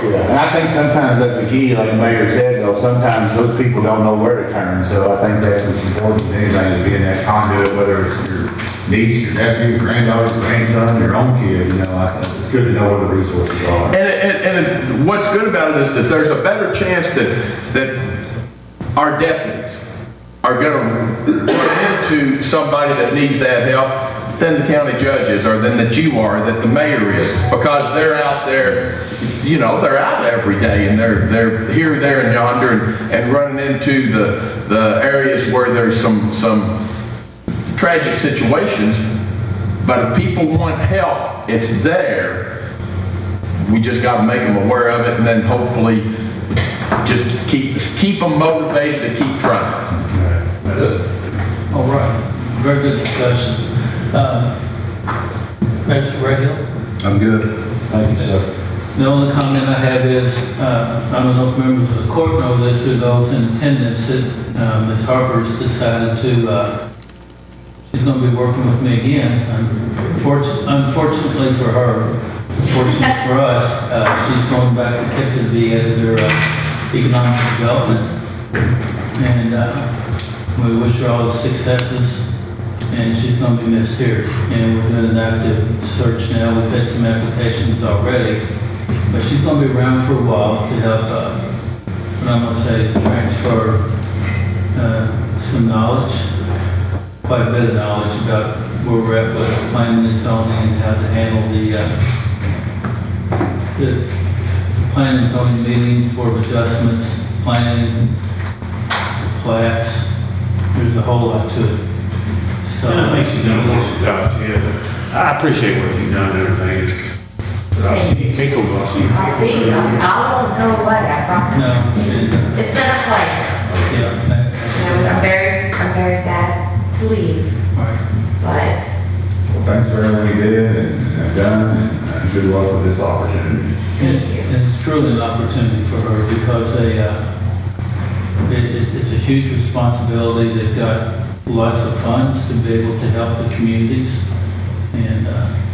Yeah, and I think sometimes that's the key, like the mayor said, though, sometimes those people don't know where to turn, so I think that's what's important to anything, is being that conduit, whether it's your niece, your nephew, your granddaughter, your grandson, your own kid, you know, it's good to know where the resources are. And what's good about it is that there's a better chance that our deputies are going to run into somebody that needs that help than the county judges, or than that you are, that the mayor is, because they're out there, you know, they're out every day, and they're here, there, and yonder, and running into the areas where there's some tragic situations. But if people want help, it's there. We just got to make them aware of it, and then hopefully just keep them motivated to keep trying. All right, very good discussion. Mr. Rahil? I'm good. Thank you, sir. The only comment I have is, I don't know if members of the court know this, or those in attendance, that Ms. Harper's decided to, she's going to be working with me again. Unfortunately for her, fortunate for us, she's going back to Kip to be editor of economic development. And we wish her all the successes. And she's going to be missed here. And we're doing an active search now. We've had some applications already. But she's going to be around for a while to help, what I'm going to say, transfer some knowledge, quite a bit of knowledge about where we're at with planning and zoning and how to handle the planning and zoning meetings, board of adjustments, planning, plats. There's a whole lot to it. So, I think she's done a good job. I appreciate what you've done and everything. But I'll see you, Kiko, I'll see you. I'll see you. I won't go away, I promise. No. It's been a pleasure. Yeah. I'm very sad to leave. Right. But. Well, thanks for everything you did and done, and good luck with this opportunity. And it's truly an opportunity for her because it's a huge responsibility. They've got lots of funds to be able to help the communities. And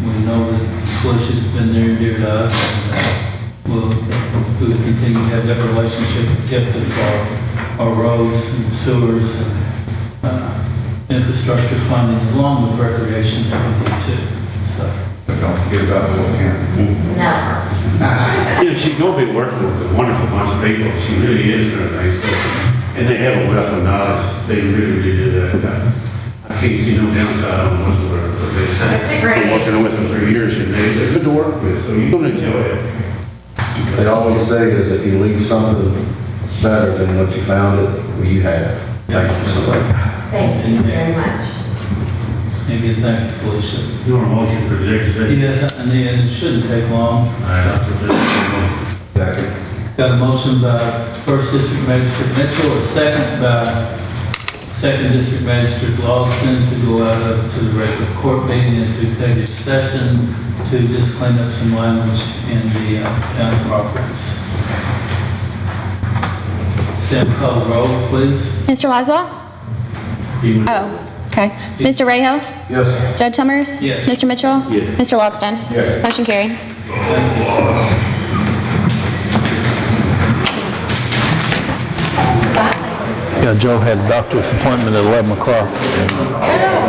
we know that Felicia's been there and dear to us. And we'll continue to have that relationship with Kipton for our roads and sewers and infrastructure funding, along with recreation that we need too. So. But don't forget about the little county. No. You know, she's going to be working with a wonderful bunch of people. She really is and everything. So, and they have a wealth of knowledge. They really do that. I can't see no downside on whatsoever. It's a great I've been working with them for years, and they're good to work with, so you're going to enjoy it. they always say is if you leave something better than what you found it, well, you have. Thank you so much. Thank you very much. Thank you, Felicia. You want a motion for executive session? Yes, and it shouldn't take long. All right, I'll put that in motion. Second. Got a motion by First District Magistrate Mitchell, a second by Second District Magistrate Lawson to go out to the regular court meeting into executive session to just clean up some language in the county properties. Sam, call the roll, please. Mr. Laswell? Oh, okay. Mr. Rayhill? Yes. Judge Summers? Yes. Mr. Mitchell? Yes. Mr. Logston? Yes. Motion carried. Yeah, Joe had a doctor's appointment at 11 o'clock.